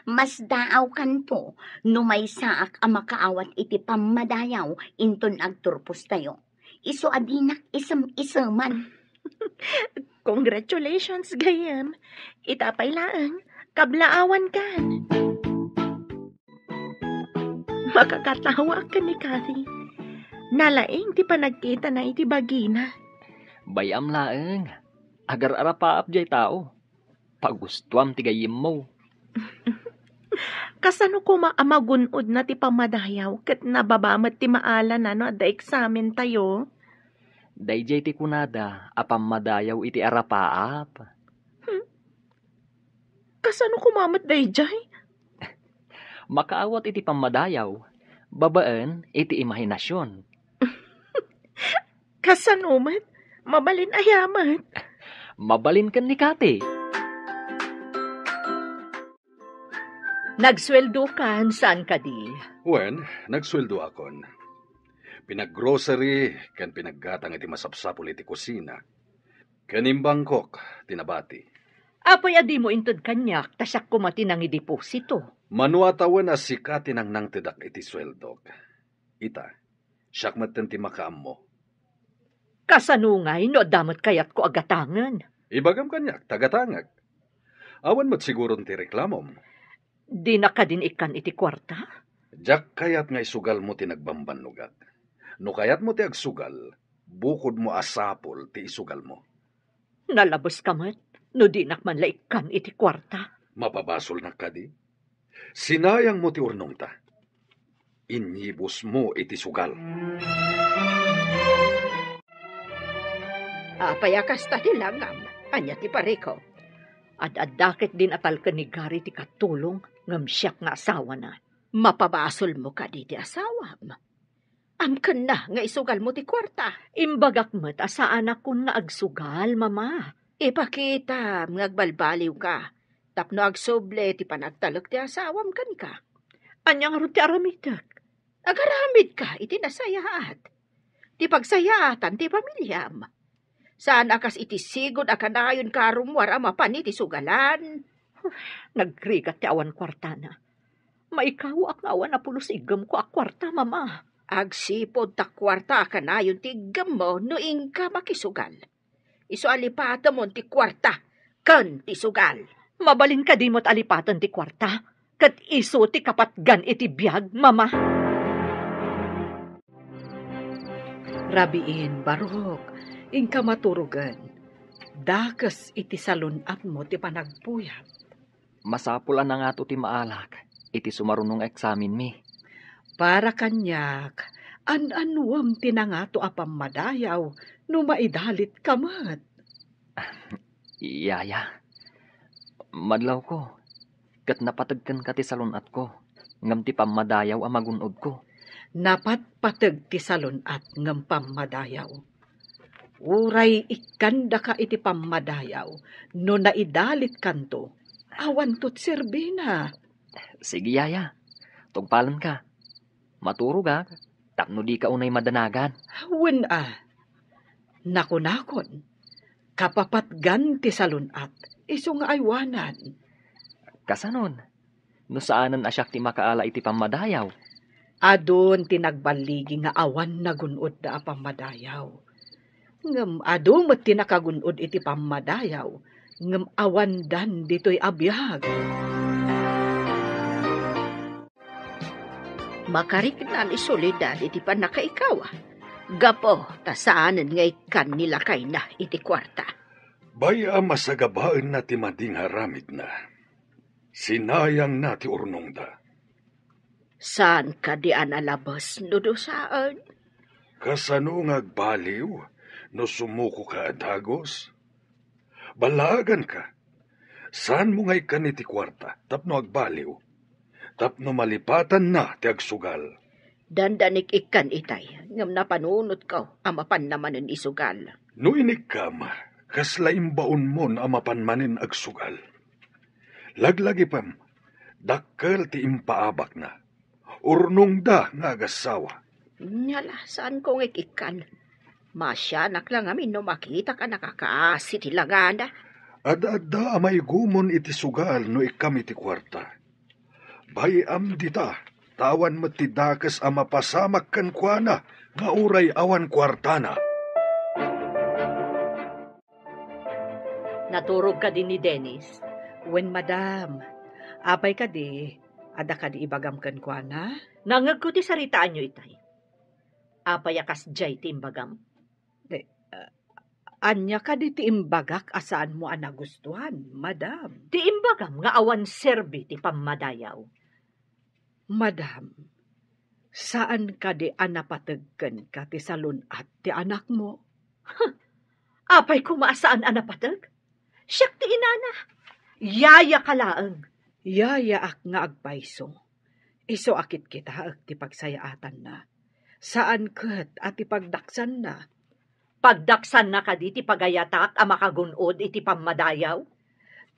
Mas daaw kanto, no may saak ang makaawat iti pamadayaw, inton agturpos tayo. Iso adinak isam-isaman. Congratulations, gayam. Itapay laang, kablaawan kan. Makakatawa ka ni Cathy. Nalaing ti panagkita na iti bagina. Bayam laeng. Agar arapaap jay tao. Pagustuam ti gayim mo. Kasano ko maamagunod na ti pamadayaw ket nababamat ti maala na no adda eksamen tayo? Dayjay ti kunada, apam madayaw iti arapaap. Kasano ko mamat dayjay? Makaawat iti pamadayaw, babaan iti imahinasyon. Kasano mat? Mabalin ayamat. Mabalin kan ni Kate. Nagsweldo kan saan ka di? Wen, nagsweldo akon. Pinag-grocery, kan pinaggatang iti masapsapol iti kusina. Kanim Bangkok, tinabati. Apoy adi mo intod kanyak, tasyak kumati ng ideposito. Manuatawan na sikati nang nang tidak iti sweldok. Ita, siyak maten ti makaam mo. Kasanungay no damot kayat ko agatangan. Ibagam kanyak, tagatangag. Awan mo't siguro ti reklamom. Di na ka din ikan iti kwarta? Jak kayat nga isugal mo ti nagbambanugat. No kayat mo ti agsugal, bukod mo asapol ti isugal mo. Nalabos ka mat, no di nakman laikan iti kwarta. Mapabasol na ka di. Sinayang mo ti urnong ta. Inyibos mo iti sugal. Payakas ta dilangam, anya ti pareko. Ad-adakit din atal ka ni Gary ti katulong, ngam siyak nga asawa na. Mapabasol mo ka di asawam. Amkan na nga isugal mo ti kwarta. Imbagak mat asa anak kun nga agsugal, mama. Ipakita, ngagbalbaliw ka. Tapno agsoble ti panagtalok ti asawam kan ka. Anyang ro ti aramitak. Agaramid ka, iti nasayaat. Ti pagsayaatan ti pamilyam. Saan akas iti sigod akanayon karumwar amapan iti sugalan. Nagrigat ti awan kwarta na. Maikaw ak awan na pulos igam ko ak kwarta, mama. Agsipod ta kwarta akanayon ti igam mo no ingka makisugal. Iso alipata mo ti kwarta, kan ti sugal. Mabalin ka di mo't alipatan ti kwarta. Kat iso ti kapatgan iti biyag, mama. Rabiin, Barok, ingka maturugan. Dakas iti salunat mo ti panagpuyat. Masapulan na nga to ti maalak. Iti sumarunong eksamin mi. Para kanyak, an-anuam tinangato apam madayaw, no maidalit kamat. Iyaya. Madlaw ko. Kat napatagkan ka ti salunat ko. Ngam ti pamadayaw ang magunod ko. Napat patag ti salunat ngam pamadayaw. Uray ikanda ka iti pamadayaw, no naidalit kanto, awan tot serbina. Sige, yaya. Tugpalan ka. Maturog ka. Tapno di ka unay madanagan. Wen nakunakon, kapapatgan ti salunat, iso nga aywanan. Kasanon? No saanan asyak ti makaala iti pamadayaw. Adun tinagbaligi nga awan na gunod da pamadayaw. Ngem adu met tinakagunod iti pamadayaw. Ngem awan dan dito'y abiyag. Makariknan isolidad iti panakaikawa. Gapo, tasaanan nga ikan nila kay na iti kwarta. Baya masagabaan na ti mading haramid na. Sinayang na ti urnong da. Saan ka di analabas no do saan? Kasano ngagbaliw no sumuko ka adagos? Balagan ka. Saan mo ngay ka ni ti kwarta tapno agbaliw? Tapno malipatan na ti agsugal. Dandanik ikan itay, ngam napanunot ka, amapan naman ang isugal. No inikam, kaslaim baon mon amapan manin agsugal. Laglagi pam, dakkel ti impaabak na. Urnong da nga agasawa. Nyala, saan kong ikikan? Masyanak lang amin no makita ka nakakaasi ti langana. Ada-ada amay gumon iti sugal no ikam iti kwarta. Bayam dita, tawan mo ti dakas ama pasamak kan kuana, nga uray awan kwartana. Naturog ka din ni Dennis. Wen madam, apay ka di, ada ka di ibagam kan kwa na? Nangag ko ti saritaan nyo itay. Apayakas jay ti imbagam. Anya ka di ti imbagak asaan mo ang nagustuhan, madam. Ti imbagam nga awan serbi ti pamadayaw. Madam, saan ka di anapatagkan ka ti salon at ti anak mo? Apay kumaasaan anapatag? Siyak ti inana. Yaya kalaang. Yaya ak nga agpaiso. Iso akit kita ak ti pagsayaatan na. Saan kat at ipagdaksan na? Pagdaksan na ka di ti pagayatak a makagunod iti pamadayaw?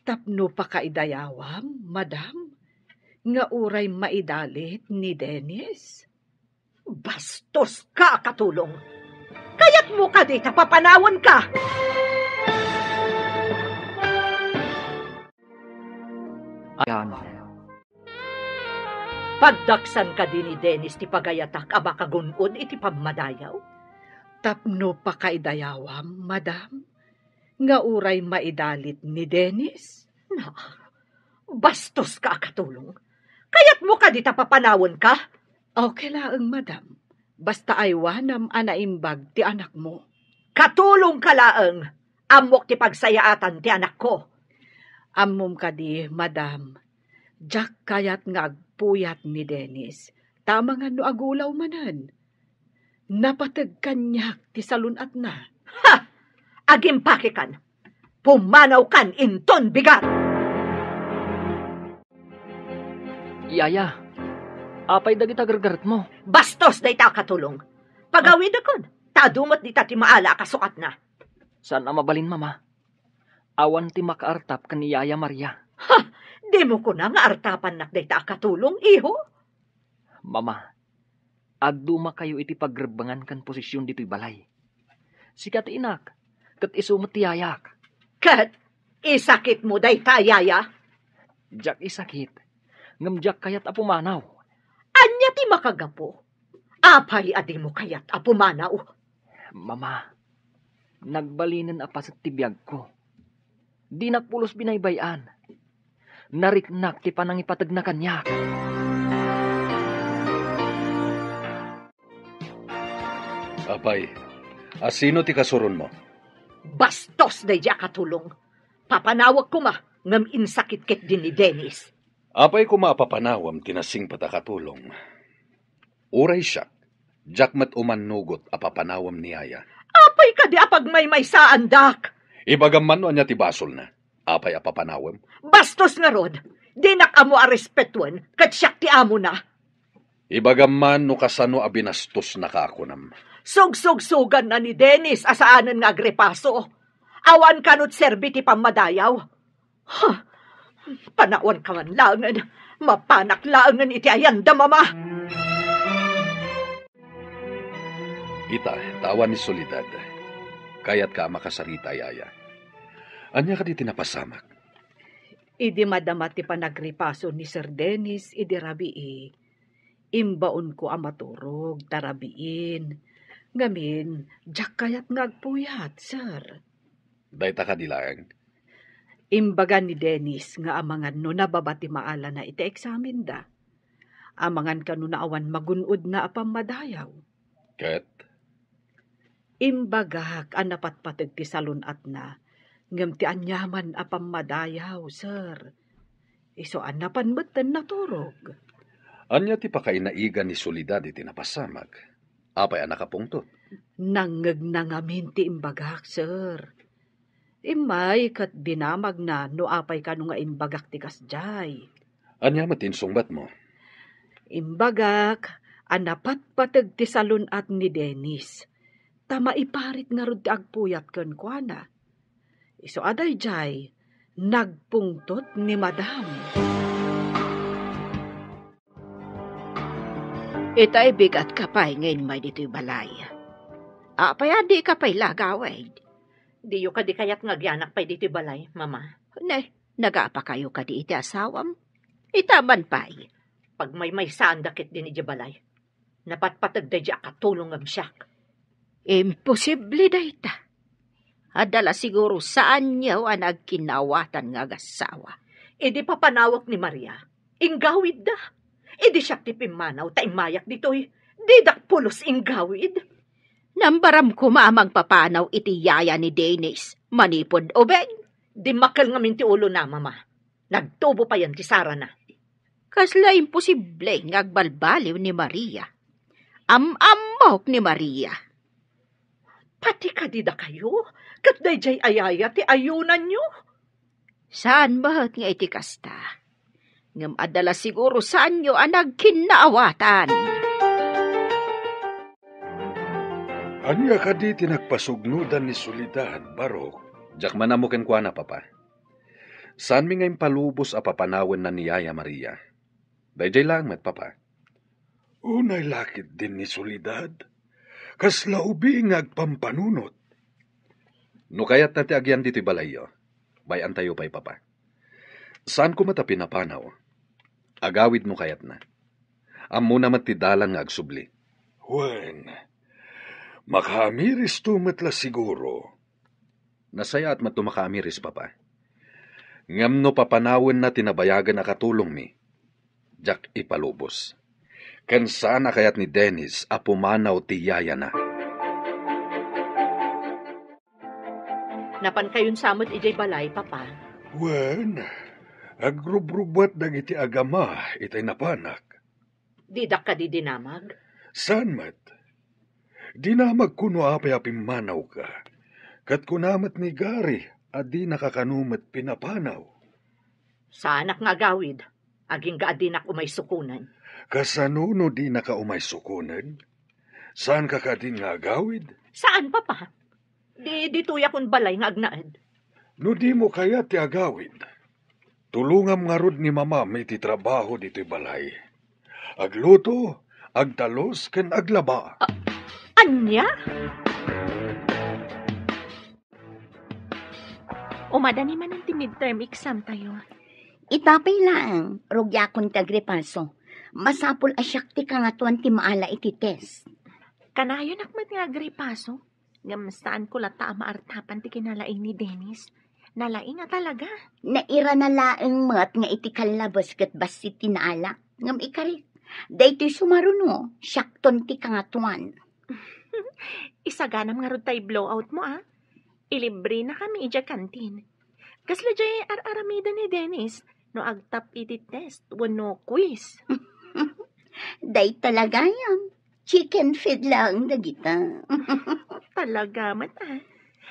Tapno pa kaidayawam, madam? Nga uray maidalit ni Dennis? Bastos ka, katulong. Kayat mo ka di tapapanawan ka. Ayan. Pagdaksan ka din ni Dennis ti pagayatak a makagunod iti pamadayaw? Tapno pa kaidayawam, madam? Nga uray maidalit ni Dennis? Bastos ka, katulong. Kayat mo ka di tapapanawon ka? Okay lang, madam. Basta ay wanam anaimbag ti anak mo. Katulong ka laang. Amok ti pagsayaatan ti anak ko. Ammom ka di, madam. Jack kayat nga agpuyat ni Dennis. Tama nga no agulaw manan. Napatag kanyak ti salunat na. Ha! Agimpake kan. Pumanaw kan inton bigat. Yaya, apay dagita gargarat mo. Bastos da ita katulong. Pagawid akon, tadumot di ta ti maala kasukat na. Saan ang mabalin, mama? Awan ti makaartap kan ni Yaya Maria. Ha! Di mo ko na nga artapan nak da ita katulong, iho? Mama, agduma kayo iti pagrebangan kan posisyon dito'y balay. Sikat inak, kat isumot ti yayak. Kat, isakit mo da ita, yaya? Jak isakit, ngamjak kayat apumanaw. Anya ti makagapo? Apay adi mo kayat apumanaw? Mama, nagbalinan apa sa tibiyag ko. Di nakpulos binaybayan. Nariknak ti panangipatag na kanyak. Apay, asino ti kasuron mo? Bastos da iya katulong. Papanawag ko ma, ngam insakit ket din ni Dennis. Apay ko maapapanawam tinasing patakatulong. Uray siya, jakmat umanugot apapanawam ni Aya. Apay ka di apag may saan dak. Ibagam man no anya ti basol na, apay apapanawam. Bastos nga rod, di nakamo a respetuan, kat siyak ti amo na. Ibagam man no kasano abinastos na kaakunam. Sug-sug-sugan na ni Dennis asaanan nga agrepaso. Awan kanot serbi ti pamadayaw. Ha, panawan ka man langan, mapanak langan iti ayanda mama. Ita, tawan ni Solidad. Kayat ka makasarita, Yaya. Anya ka di tinapasamak. Idi madama ti panagripaso ni Sir Dennis, idi rabii. Imbaon ko amaturog, tarabiin. Ngamin, jak kayat ngagpuyat, sir. Dayta ka dilaang. Imbaga ni Dennis nga amangan no nababati maala na iti eksamin da. Amangan ka no naawan magunod na apam madayaw. Ket, Imbagak anapat patag ti salunat na. Ngam ti anyaman apam madayaw, sir. Iso anapan betten naturog. anya ti pakainaigan ni Soledad iti napasamag. Apay anak kapungtot. Nangeg na ngamin ti imbagak, sir. Imay kat dinamag na no apay ka no nga imbagak ti kasjay. Anya matinsungbat mo. Imbagak, anapat patag ti salunat ni Dennis. Tama iparit nga rod ti agpuyat ken kuana. Iso aday jay, nagpungtot ni madam. Itay bigat kapay ngayon may dito'y balay. Apay adi kapay lagaway. Di yu ka di kayat ngagyanak pa dito balay, mama. Ne, nagapa kayo ka di iti asawam? Itaman pa'y. Pag may saan dakit din iti balay. Napatpatag da di akatulong am siyak. Imposible da ita. Adala siguro saan niyaw ang nagkinawatan nga gasawa. Idi papanawak ni Maria. Inggawid da. Idi siyak ti pimanaw ta imayak dito'y. Didak pulos inggawid. Nambaram ko maamang papanaw iti yaya ni Dennis. Manipod o beng. Di makal ngamin ti ulo na, mama. Nagtubo pa yan ti Sara na. Kasla imposible ngagbalbaliw ni Maria. Amok ni Maria. Pati kadida kayo. Kat dayjay ayaya ti ayunan nyo. Saan bahat nga iti kasta? Ngam adala siguro saan nyo ang nagkinaawatan. Anya ka di tinagpasugnudan ni Soledad, Barok. Jak manamukin kwa na, papa. Saan mi ngayon palubos a papanawan na ni Yaya Maria? Dayjay lang met, papa. Unay lakit din ni Soledad. Kasla ubi ngagpampanunot. No kayat na ti agyan dito'y balayo. Bayan tayo pa'y, papa. Saan ko mata pinapanaw? Agawid mo kayat na. Amo na matidalan nga agsubli. Wen, makamiris tumatla siguro. Nasaya at matumakamiris, papa. Ngam no papanawin na tinabayagan na katulong mi. Jak ipalubos. Ken sana kayat ni Dennis apumanaw ti yaya na. Napan kayon samot ijay balay, papa. Wen, agrubrubat dagiti agama itay napanak. Didak ka di dinamag. San mat? Dinamag kuno apay apimanaw ka. Kat kunamat ni Gary, adi nakakanumat pinapanaw. Sa anak nga gawid, aging gaadinak umay sukunan. Kasanuno di nakaumay sukunan? Saan ka din nga gawid? Saan, papa? Di tuya kun balay nga agnaad. No di mo kaya ti agawid. Tulungam nga rod ni mama may ti trabaho dito'y balay. Agluto, agtalos, ken aglaba. Anya? Umadani man ang midterm exam tayo. Itapay lang, rugya kong tagrepaso. Masapul asyak ti kangatuan ti maala iti test. Kanayo nakmat nga agripaso. Ngam saan ko lata maartapan ti kinalaing ni Dennis. Nalaing nga talaga. Naira na laeng mat nga iti kalabas kat basi tinaala. Ngam ikarit. Daytoy sumaruno, syakton ti kangatuan. Isaganam nga rod tay blowout mo Ilibre na kami ija kantin. Kasla jay aramida ni Dennis. No agtap iti test, wano quiz. Day talaga yan. Chicken feed lang dagita. Talaga man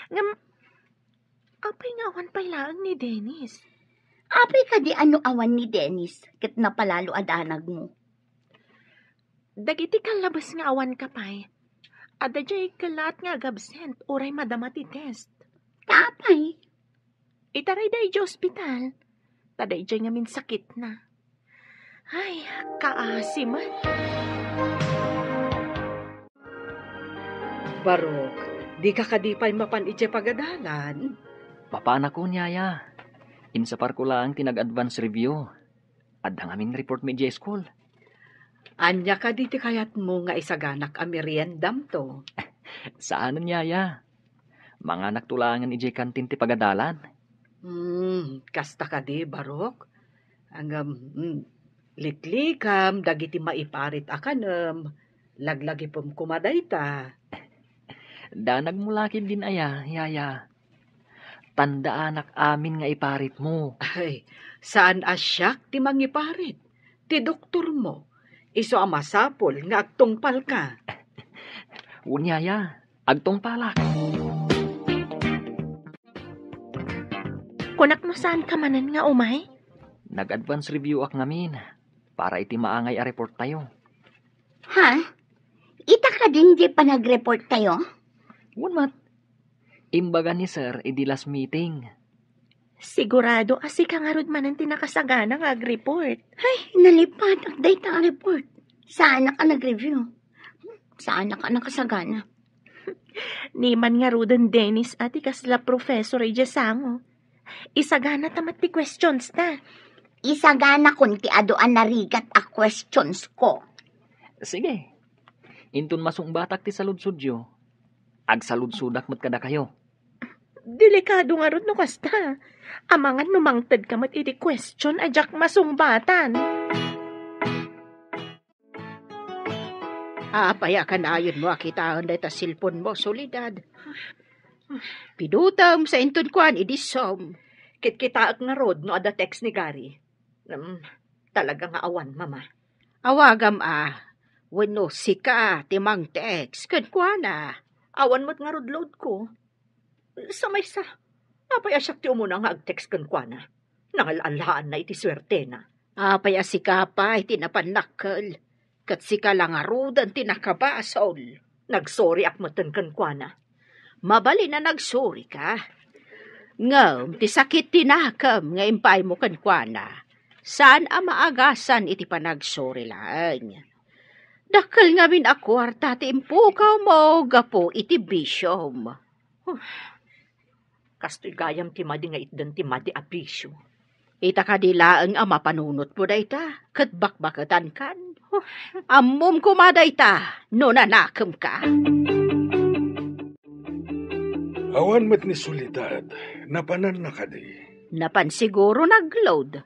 Ngam, apay nga awan pala ni Dennis. Apay ka di ano awan ni Dennis, kat napalalo adanag mo. Dagiti kalabas nga awan kapay. Ada jay kalat nga agabsent, oray madamati test. Tapay. Itaray day di ospital. Taday jay nga min sakit na. Ay, kaasim man. Barok, di ka kadipay mapan iti pagadalan. Papanak ko niyaya. Insapar ko lang tinag-advance review. Adang aming report mi J school. Anya ka diti kayat mo nga isaganak a meriendam to. Saan niya ya? Mga naktulangan ije kantin ti pagadalan. Kasta ka di, Barok. Ang litlikam, dagiti maiparit akanem, laglagi pum kumaday ta. Danag mulakin din aya, yaya. Tanda anak amin nga iparit mo. Ay, saan asyak ti mangiparit? Ti doktor mo. Iso ang masapol nga agtungpal ka. Unyaya, agtong palak. Kunak no saan ka manan nga umay? Nag-advance review ak ngamin para iti maangay a report tayo. Ha? Ita ka din di pa nag-report tayo? Wunmat. Imbaga ni sir, idi last meeting. Sigurado asi ka nga rod manan tinakasagana nga ag-report. Ay, nalipad ang data report. Saan na ka nag-review? Saan na ka nakasagana? Niman nga rodan Dennis ati kasla professor ay jasango. Isagana tamat ti questions ta. Isagana kun ti adoan narigat a questions ko. Sige. Intun masong batak ti saludsudyo. Ag saludsudak mat kada kayo. Delikado nga rod no kasta. Amangan numangtad ka mat iti question ajak masungbatan. Payakan ayon mo akitaan da ita silpon mo, solidad. Pidutam sa inton kuan idisom. Kit-kita nga rod no ada text ni Gary. Talaga nga awan, mama. Awagam wenno sika timang text ken kuana. Awan mo't nga rod load ko. Sa may sa, apay asyak ti umuna nga ag-text kan kwa na. Nangalaan na iti swerte na. Apay asika pa iti napanakkel. Kat sika lang arudan tinakabasol. Nagsorry akmatan kan kwa na. Mabali na nagsuri ka. Ngam, ti sakit tinakam nga impay mo kan kwa na. Saan maagasan iti panagsuri lang. Dakal nga min akwarta ti impukaw mo gapo iti bisyom. Kasto'y gayam ti madi nga itdan ti madi apisyo. Ita kadilaang mapanunot mo da ita, kat bakbakatan kan. Ammom kumada ita, no nanakam ka. Awan mat ni Solidad, napanan na ka di. Napan siguro nagload.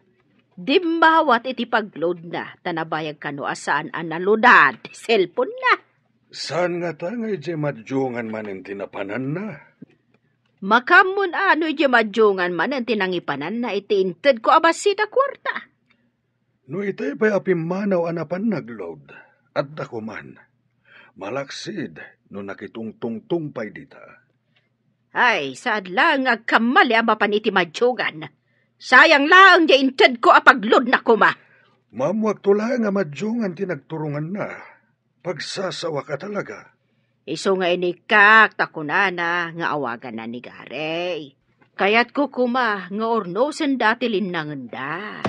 Dimbawat iti pagload na, tanabayag ka no asaan ang naludad, cellphone na. Saan nga ta nga ije madjungan man ang tinapanan na? Makamun ano iti madjungan man ang tinangipanan na itiinted ko abasita kwarta. No itay pa'y apimanaw anapan nagload, at dakuman. Malaksid, no nakitungtungtung pa'y dita. Ay, saad lang agkamali ang mapan iti madjungan. Sayang lang di inted ko apaglod na kuma. Mamuag tula nga madjungan tinagturungan na. Pagsasawa ka talaga. Iso nga inikak takunana nga awagan na ni Gary. Kaya't ko kuma nga ornosen dati linanganda.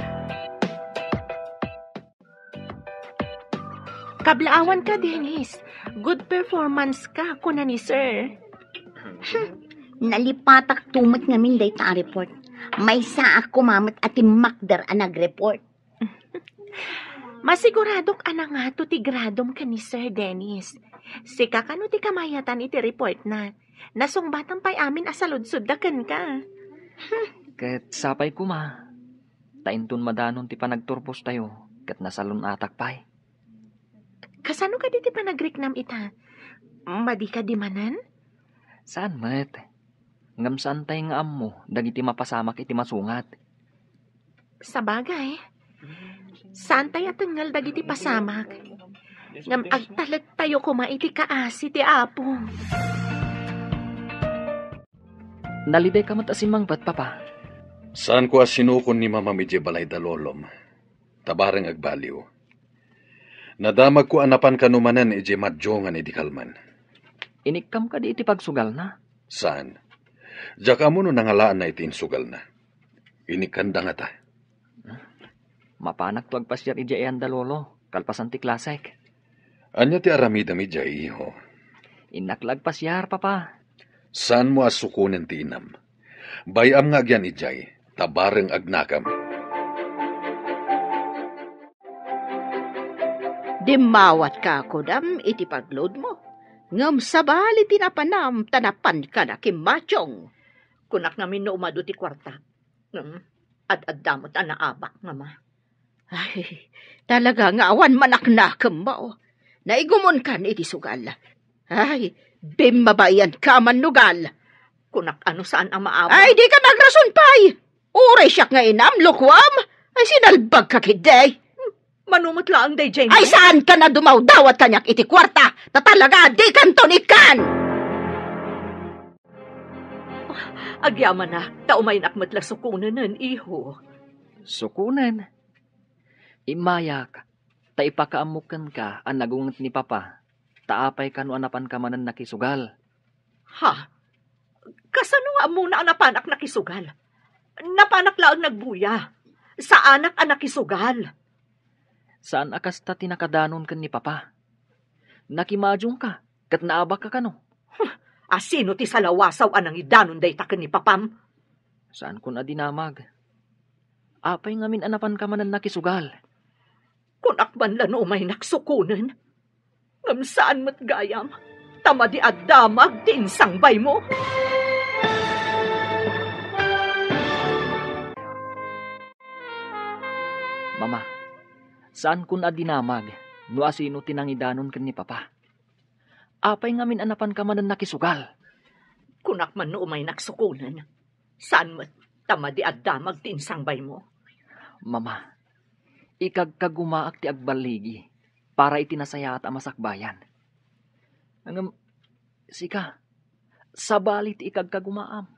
Kablaawan ka, Dennis. Good performance ka, kuna ni sir. Nalipatak tumot ngamin data report. May saak kumamat at timakdar ang nag-report. Masiguradok ana nga to ti gradom ka ni Sir Dennis. Sika kano ti kamayatan iti report na. Nasungbatan pa'y amin asaludsud da ken ka. Ket sapay kuma. Taintun madanon ti panagturpos tayo. Ket nasalun atak pay. Kasano ka di ti panagriknam ita? Madi ka di manan? Saan met? Ngam saan tay nga ammo. Dagiti mapasamak iti masungat. Sa bagay. Saan tayo tanggal dagiti pasamak? Ngam agtalag tayo kumaiti kaasi ti apo. Naliday ka matasimang bat, papa? Saan ko asinukon ni Mama Midje balay dalolom? Tabarang agbaliw. Nadamag ko anapan kanumanan ije madjongan iti kalman. Inikam ka di iti pagsugal na? Saan? Jaka mo no nangalaan na iti insugal na. Inikanda nga ta. Mapanak to agpasyar ija iyan dalolo. Kalpasan ti klasek. Anya ti aramida mi jay, iho? Inaklag pasyar, papa. Saan mo asukunen ti inam? Bayam nga agyan ijay. tabareng agnakam. Dimawat ka ko dam iti pagload mo. Ngam sabali tinapanam tanapan ka na kimachong. Kunak namin no umado ti kwarta. Ad-addamot anaabak nga ma. Ay, talaga nga awan manaknakam mo. Naigumon ka ni iti sugal. Ay, bimabayan ka man nugal. Kunak ano saan ang maabak? Ay, di ka nagrason pay. Uray siyak nga inam, lukwam. Ay, sinalbag ka kiday. Manumot lang day, Jane. Ay, saan ka na dumawdawat kanyak iti kwarta? Ta talaga, di kantonikan! Agyaman na, taumay nakmatla sukunanan, iho. Sukunan. Imayak, ta ipakaamukan ka ang nagungat ni Papa. Taapay ka no anapan ka manan nakisugal. Ha? Kasano nga muna ang napanak nakisugal? Napanak lang nagbuya. Sa anak ang nakisugal. Saan akas ta tinakadanon kan ni Papa? Nakimadyong ka, kat naabak ka kano. Asino ti salawasaw anang idanon day taken ni Papam? Saan ko na dinamag? Apay ngamin anapan ka manan nakisugal. Kung akban lano may naksukunan. Ngam saan mat gayam? Tama di addamag ti insangbay mo. Mama, saan kun adinamag, no asino tinangidanon kan ni Papa? Apay ngamin anapan ka manan nakisugal. Kunak man no may naksukunan. Saan mat tama di addamag ti insangbay mo? Mama, ikagkagumaak ti agbaligi para itinasaya at amasakbayan. Angam, sika, sabalit ikagkagumaam.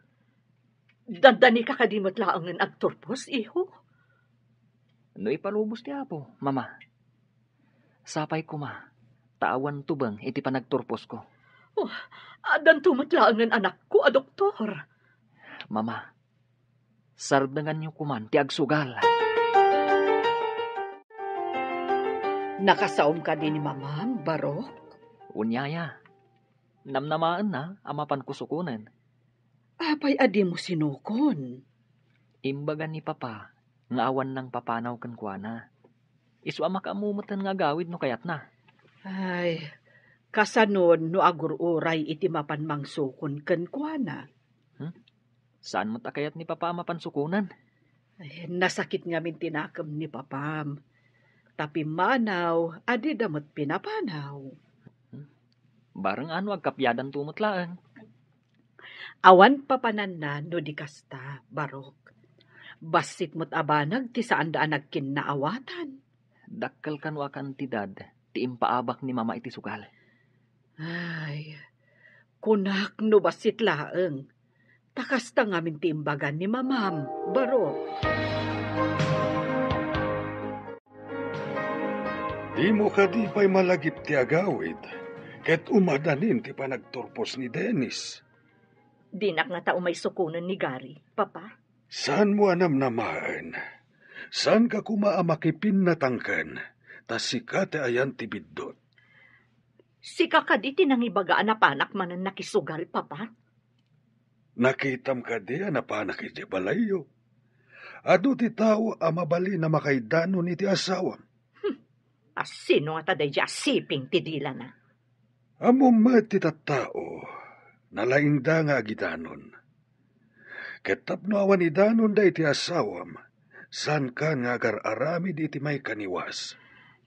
Dandani ka kadimot laang ng agturpos, iho. No ipalubos ti Apo, Mama. Sapay ko ma, taawan tubang iti panagturpos ko. Adan tumot laang ng anak ko, doktor. Mama, sardangan niyo kuman ti agsugal. Nakasaom ka din ni Mamam, Barok? Unyaya, namnamaan na amapan kusukunan. Apay adi mo sinukon. Imbagan ni Papa, nga awan ng papanaw kan kuana. Isu ama kaamumutan nga gawid no kayat na. Ay, kasanon no agururay iti mapan mangsukon ken kuana. Saan mo takayat ni Papa amapan sukunan? Ay, nasakit nga min tinakam ni Papam. Tapi manaw, adi damot pinapanaw. Barang ano agkapyadan tumutlaan. Awan papanan na no di kasta, Barok. Basit mo't abanag ti saan daan nagkinnaawatan. Dakkal kan wa kantidad, ti impaabak ni Mama iti sugal. Ay, kunak no basit laeng. Takasta ngamin ti imbagan ni Mamam, Barok. Di mo ka di pa'y malagip ti agawid. Ket umadanin ti panagturpos ni Dennis. Dinak nga tao may sukunan ni Gary, Papa. Saan mo anam namaan? Saan ka kumaamakipin natangkan? Tas sika ti ayan ti biddot. Sika ka di tinangibagaan na panak manan nakisugal, Papa. Nakitam ka di anapanak iti balayo. Ado ti tao amabali na makaidanon iti asawam. Asino nga taday di asiping ti dila na. Amo ti tattao, nalaingda nga agidanon. Ketapno awan idanon da iti asawam, san ka nga agar-arami di iti may kaniwas.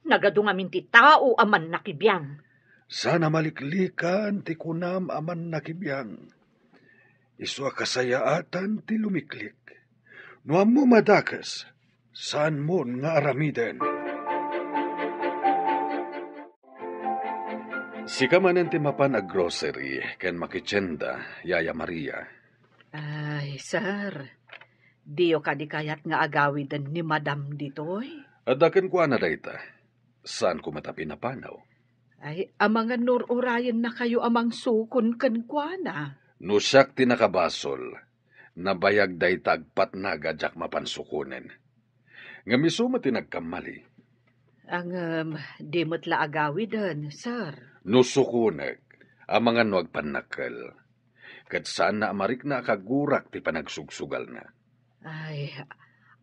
Nagadungamin ti tao aman nakibiyang. Sana maliklikan ti kunam aman nakibiyang. Isu kasayaatan ti lumiklik. No amo madakas, saan mo nga aramiden? Sika manen ti mapan a grocery ken makitsenda, Yaya Maria. Ay, sir. Diyo ka di kayat nga agawidan ni Madam ditoy. Adaken ko na dayta. Saan ko matapi na panaw? Ay, amangan nururayan na kayo amang sukon ken kuana. Nusak ti nakabasol, nabayag dayta agpat na gadyak mapansukunen. Ngamiso ti nagkamali. Ang di mo't la agawidan, sir. Nusukunag, amangan no agpanakal. Kat saan na amarik na kagurak ti panagsugsugal na. Ay,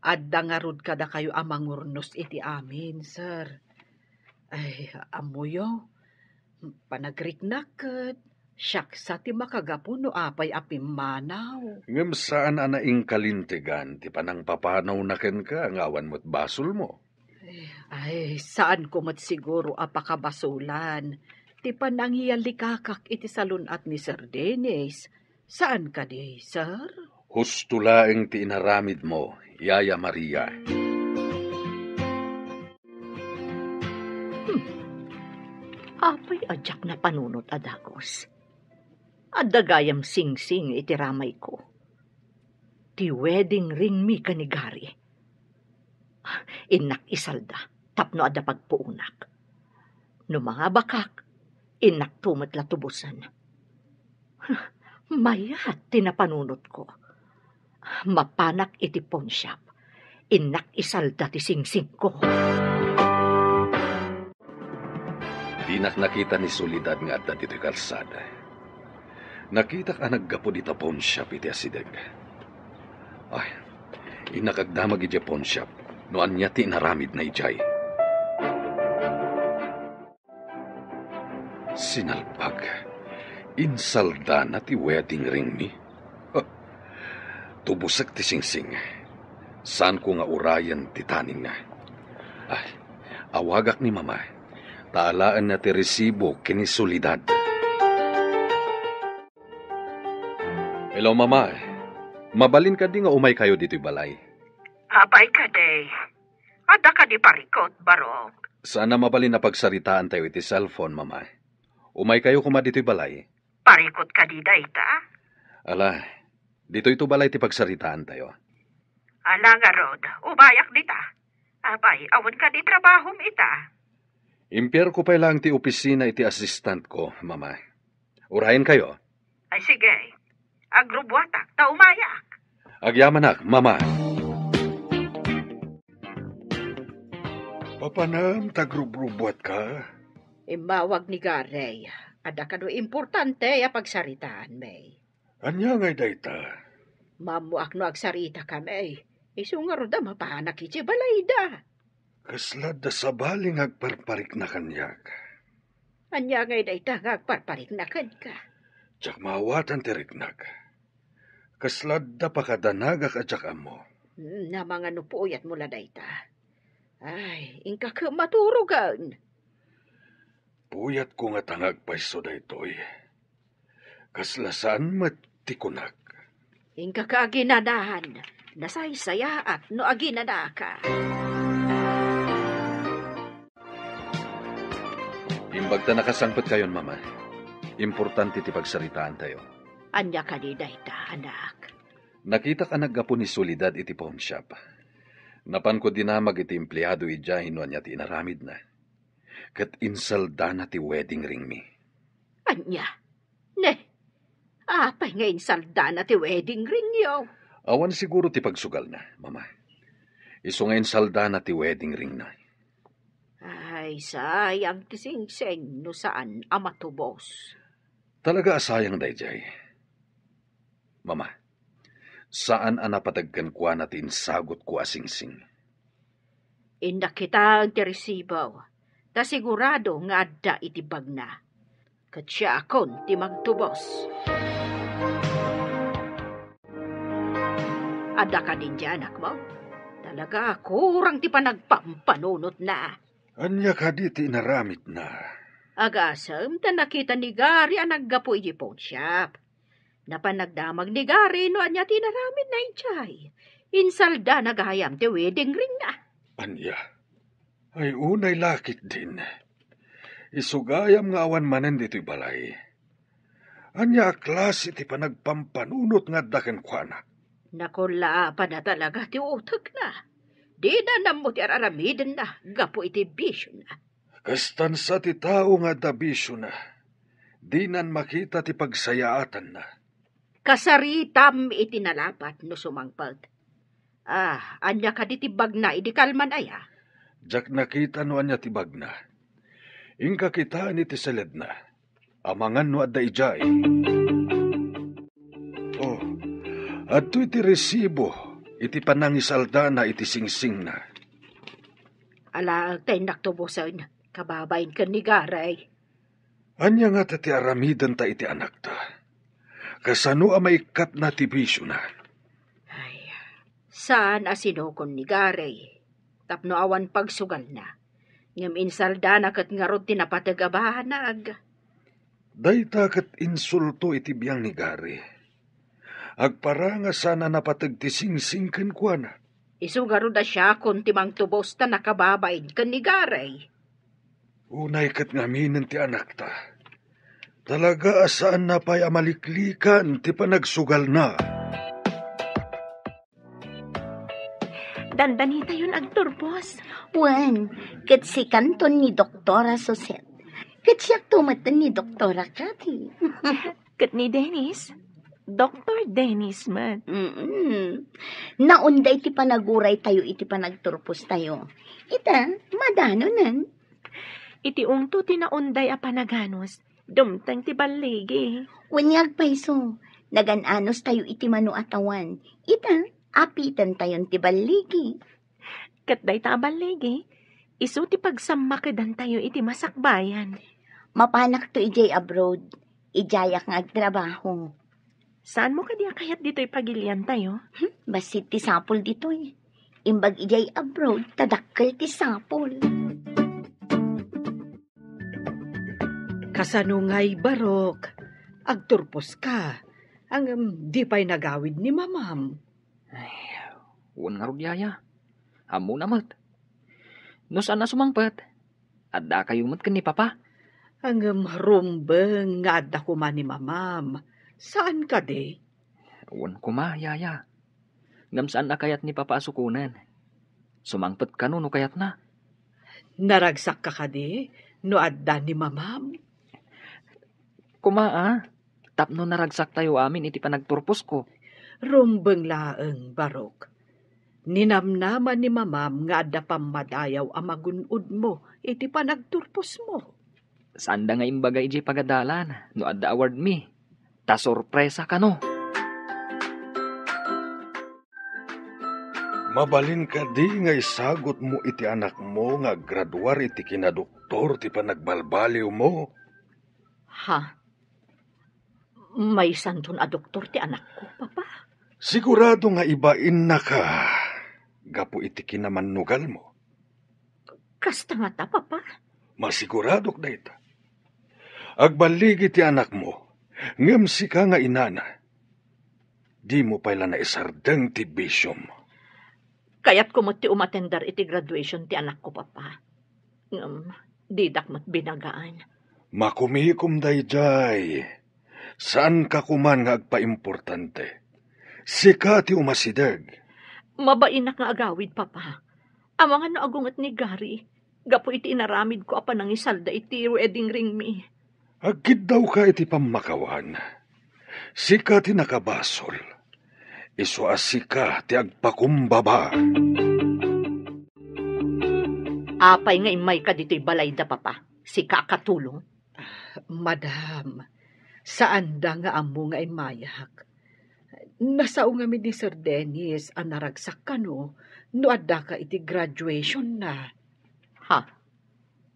adda nga rod kada kayo amangurnos iti amin, sir. Ay, amuyo, panagriknaket, siyak sa ti makagapu no apay apimanaw. Ngem saan anaing kalintigan, ti panang papanaw na ken ka, ngawan mo't basol mo. Ay, saan ko mat siguro apakabasulan? Ti panangyalikakak iti salunat ni Sir Dennis. Saan ka di, sir? Husto laeng ti inaramid mo, Yaya Maria. Apay ajak na panunot adagos. Adagayam sing-sing iti ramay ko. Ti wedding ring mi kanigari. Inak isalda, tapno ada pagpuunak. No mga bakak, inak tumat latubusan. Mayat tinapanunot ko. Mapanak iti pawn shop. Inak isalda ti sing-sing ko. Dinak nakita ni Soledad nga adda dito'y kalsada. Nakita ka naggapo di pawn shop iti asideg. Ay, inakagdamag iti pawn shop, noan niya ti naramid na ijay. Sinalpag, insalda na ti wedding ring ni. Tubusak ti singsing. Saan ko nga urayan ti taning na. Ay, awagak ni mama. Taalaan na ti resibo kini Soledad. Hello, mama. Mabalin ka di nga umay kayo dito'y balay. Abay ka, day. Ada ka di parikot, barok. Sana mabalin na pagsaritaan tayo iti cellphone, mama. Umay kayo kuma dito'y balay. Parikot ka di, day, ta? Ala, dito ito balay ti pagsaritaan tayo. Ala nga, Rod. Ubayak di ta. Abay, awan ka di trabahom ita. Impier ko pa lang ti opisina iti assistant ko, mama. Urayan kayo. Ay, sige. Agrubwatak, ta umayak. Agyamanak, mama. Papanam, tagrubrubuat ka? Imawag ni Garey. Ada ka do importante a pagsaritaan, May. Anya ngay dayta? Mamuak no agsarita ka, May. Isu nga roda mapanak iti balayda. Kaslad da sa baling agparparik na kanyak. Anya ngay dayta nga agparparik na ka. Tsak mawatan tiriknak. Kaslad da pakadanagak at tsak amo. Na mga nupuyat mula dayta. Ay, ingka ka maturugan. Puyat ko nga tangag paiso daytoy. Kaslasaan matikunak. Ingka ka aginadahan. Nasaysayaat no aginada ka. Imbagta nakasangpot kayon, mama. Importante ti pagsaritaan tayo. Anya ka di dayta, anak. Nakita ka naggapo ni Soledad iti pawn shop. Napan ko dinamag iti empleyado ija hinuan niya ti inaramid na. Kat insalda na ti wedding ring mi. Anya? Ne, apay ngayon salda na ti wedding ring yo. Awan siguro ti pagsugal na, mama. Iso ngayon salda na ti wedding ring na. Ay, sayang ti singseng no saan amatubos. Talaga asayang dayjay. Mama, saan anapatagkan kwa natin sagot ko asingsing? Inda kita ang tiresibaw. Ta sigurado nga adda itibag na. Kat siya akon ti magtubos. Ada ka din dyan, anak mo? Talaga, kurang ti panagpampanunot na. Anya ka di ti inaramid na. Agasam, ta nakita ni Gary ang naggapo iti pawn shop. Napanagdamag ni Gary no anya tinaramid na inchay. Insalda nagahayam ti wedding ring na. Anya, ay unay lakit din. Isugayam nga awan manen dito'y balay. Anya klase ti panagpampanunot nga daken kwa na. Nakula pa na talaga ti utak na. Di na namo ti araramiden na, gapo iti bisyo na. Kastan sa ti tao nga dabisyo na. Di nan makita ti pagsayaatan na. Kasaritam iti nalapat no sumangpag. Anya ka di tibag na, idi kalman aya. Jak nakita no anya ti bagna. Ingka kita ni ti seled na. Amangan no adda ijay. Oh, adto iti resibo iti panangisalda na iti singsing na. Ala, tay naktubusan, kababayin ka ni Garay. Anya nga tati aramidan ta iti anak ta. Kasano a maikat na tibisyo na. Ay, saan asinokon ni Garay? Tapno awan pagsugal na. Ngam insalda na kat nga ron tinapatagabahan na aga. Dayta kat insulto iti biyang ni Gary. Agpara nga sana napatagtisingsing ken kuana. Isugaro da siya kung timang tubos ta nakababayin ka ni Garay. Unay kat ngaminin ti anak ta. Talaga asaan na pa'y amaliklikan ti panagsugal na. Dandanita yun agturbos. Wan, kat si kanton ni Doktora Suset. Kat siya tumatan ni Doktora Cathy. Kat ni Dennis. Dr. Dennis man. Naunday ti panaguray tayo iti panagturpos tayo. Ita, madanonan. Iti ungto tinaunday a panaganos. Dumtang ti baligi. Wanyag paiso, nagananos tayo iti manuatawan. Ita, apitan tayon ti baligi. Kat day ta baligi. Isu ti pagsamakidan tayo iti masakbayan. Mapanak to ijay abroad. Ijayak nga agtrabaho. Saan mo kadiya kayat dito'y pagilian tayo? Basit ti sapol dito'y. Imbag ijay abroad, tadakkel ti sapol. Kasano nga'y barok, agturpos ka. Ang di pa'y nagawid ni mamam. Uwan nga rudyaya. Amo namat. No saan na sumangpat? Adda kayo mat ni papa. Ang rumbeng nga adda kuman ni mamam. Saan ka de? Uwan ko ma, yaya. Ngam saan na kayat ni papa asukunan? Sumangpat ka no kayat na. Naragsak ka de? No adda ni mamam? Kumaa, tapno naragsak tayo amin iti panagturpos ko. Rumbeng laeng barok. Ninamnaman ni mamam nga adda pamadayaw amagunod mo iti panagturpos mo. Saan da nga imbaga iti pagadalan no adda award mi? Ta sorpresa ka no. Mabalin ka di nga isagot mo iti anak mo nga graduar iti kinadoktor ti panagbalbaliw mo. Ha? May santon a doktor ti anak ko, papa. Sigurado nga ibain na ka. Gapo iti kinamanugal mo. Kasta nga ta, papa. Masiguradok da ita. Agbaligi ti anak mo. Ngem si ka nga inana. Di mo pala na isardeng ti bisyom. Kaya't kumot ti umatendar iti graduation ti anak ko, papa. Didak mat binagaan. Makumikom dayjay. Saan ka kuman nga agpa-importante? Sika ti umasideg. Mabainak nga agawid, papa. Amangan na agungat ni Gary. Gapo iti inaramid ko apan nang isalda iti wedding ring mi. Agid daw ka iti pamakawan. Sika ti nakabasol. Isu asika ti agpakumbaba. Apay nga imay ka dito'y balay da, papa. Si kakatulong. Madam, saan da nga amo nga imayak? Nasao nga mi ni Sir Dennis ang naragsak ka no adda ka iti graduation na. Ha?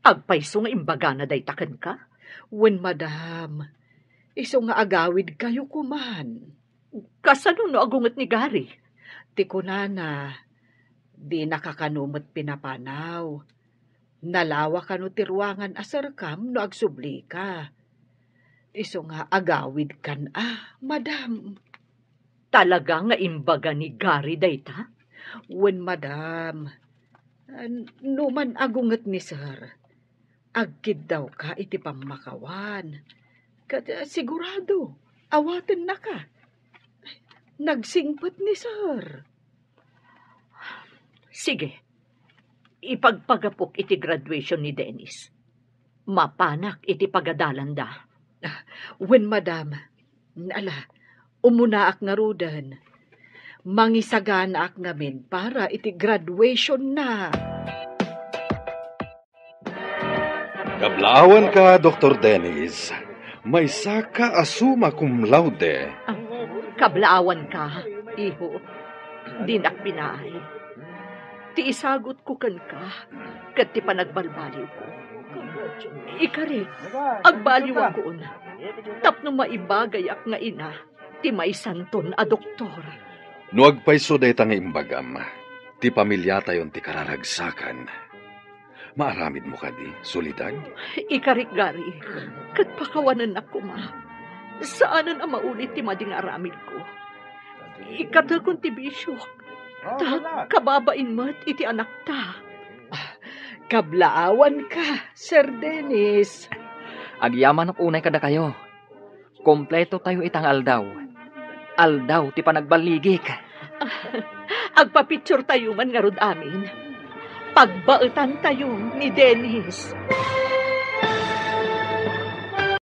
Agpaiso nga imbaga na daytaken ka? Wen madam, iso nga agawid kayo kuman. Kasano no agungat ni Gary? Ti kunana, di nakakanumot pinapanaw. Nalawa ka no ti ruangan asarkam no agsubli ka. Iso nga agawid kan madam. Talaga nga imbaga ni Gary dayta? Wen madam, numan agungat ni sir. Agkid daw ka iti pamakawan. Sigurado, awaten na ka. Nagsingpat ni sir. Sige, ipagpagapok iti graduation ni Dennis. Mapanak iti pagadalan da. Wen madam, umunaak nga rudan. Mangisagana ak ngamin para iti graduation na. Kablawan ka, Dr. Dennis. May saka asuma cum laude. Kablaawan ka, iho. Dinak binay. Ti isagot ko kan ka, kat ti panagbalbaliw ko. Ikari, agbaliw ako na. Tapno maibagayak nga ina, ti may santon a doktor. No agpaiso day nga imbagam, ti pamilya tayon ti kararagsakan. Maaramid mo ka di, solidan? Ikarik gari, kat pakawanan ako ma. Saanan ang maulit ti mading aramid ko? Ikatakon ti bisyok. Ta, kababain mo't iti anak ta. Kablaawan ka, Sir Dennis. Agyaman ak unay kada kayo. Kompleto tayo itang aldaw. Aldaw ti panagbaligik. Agpapicture tayo man nga rod amin. Pagbaetan tayo ni Dennis.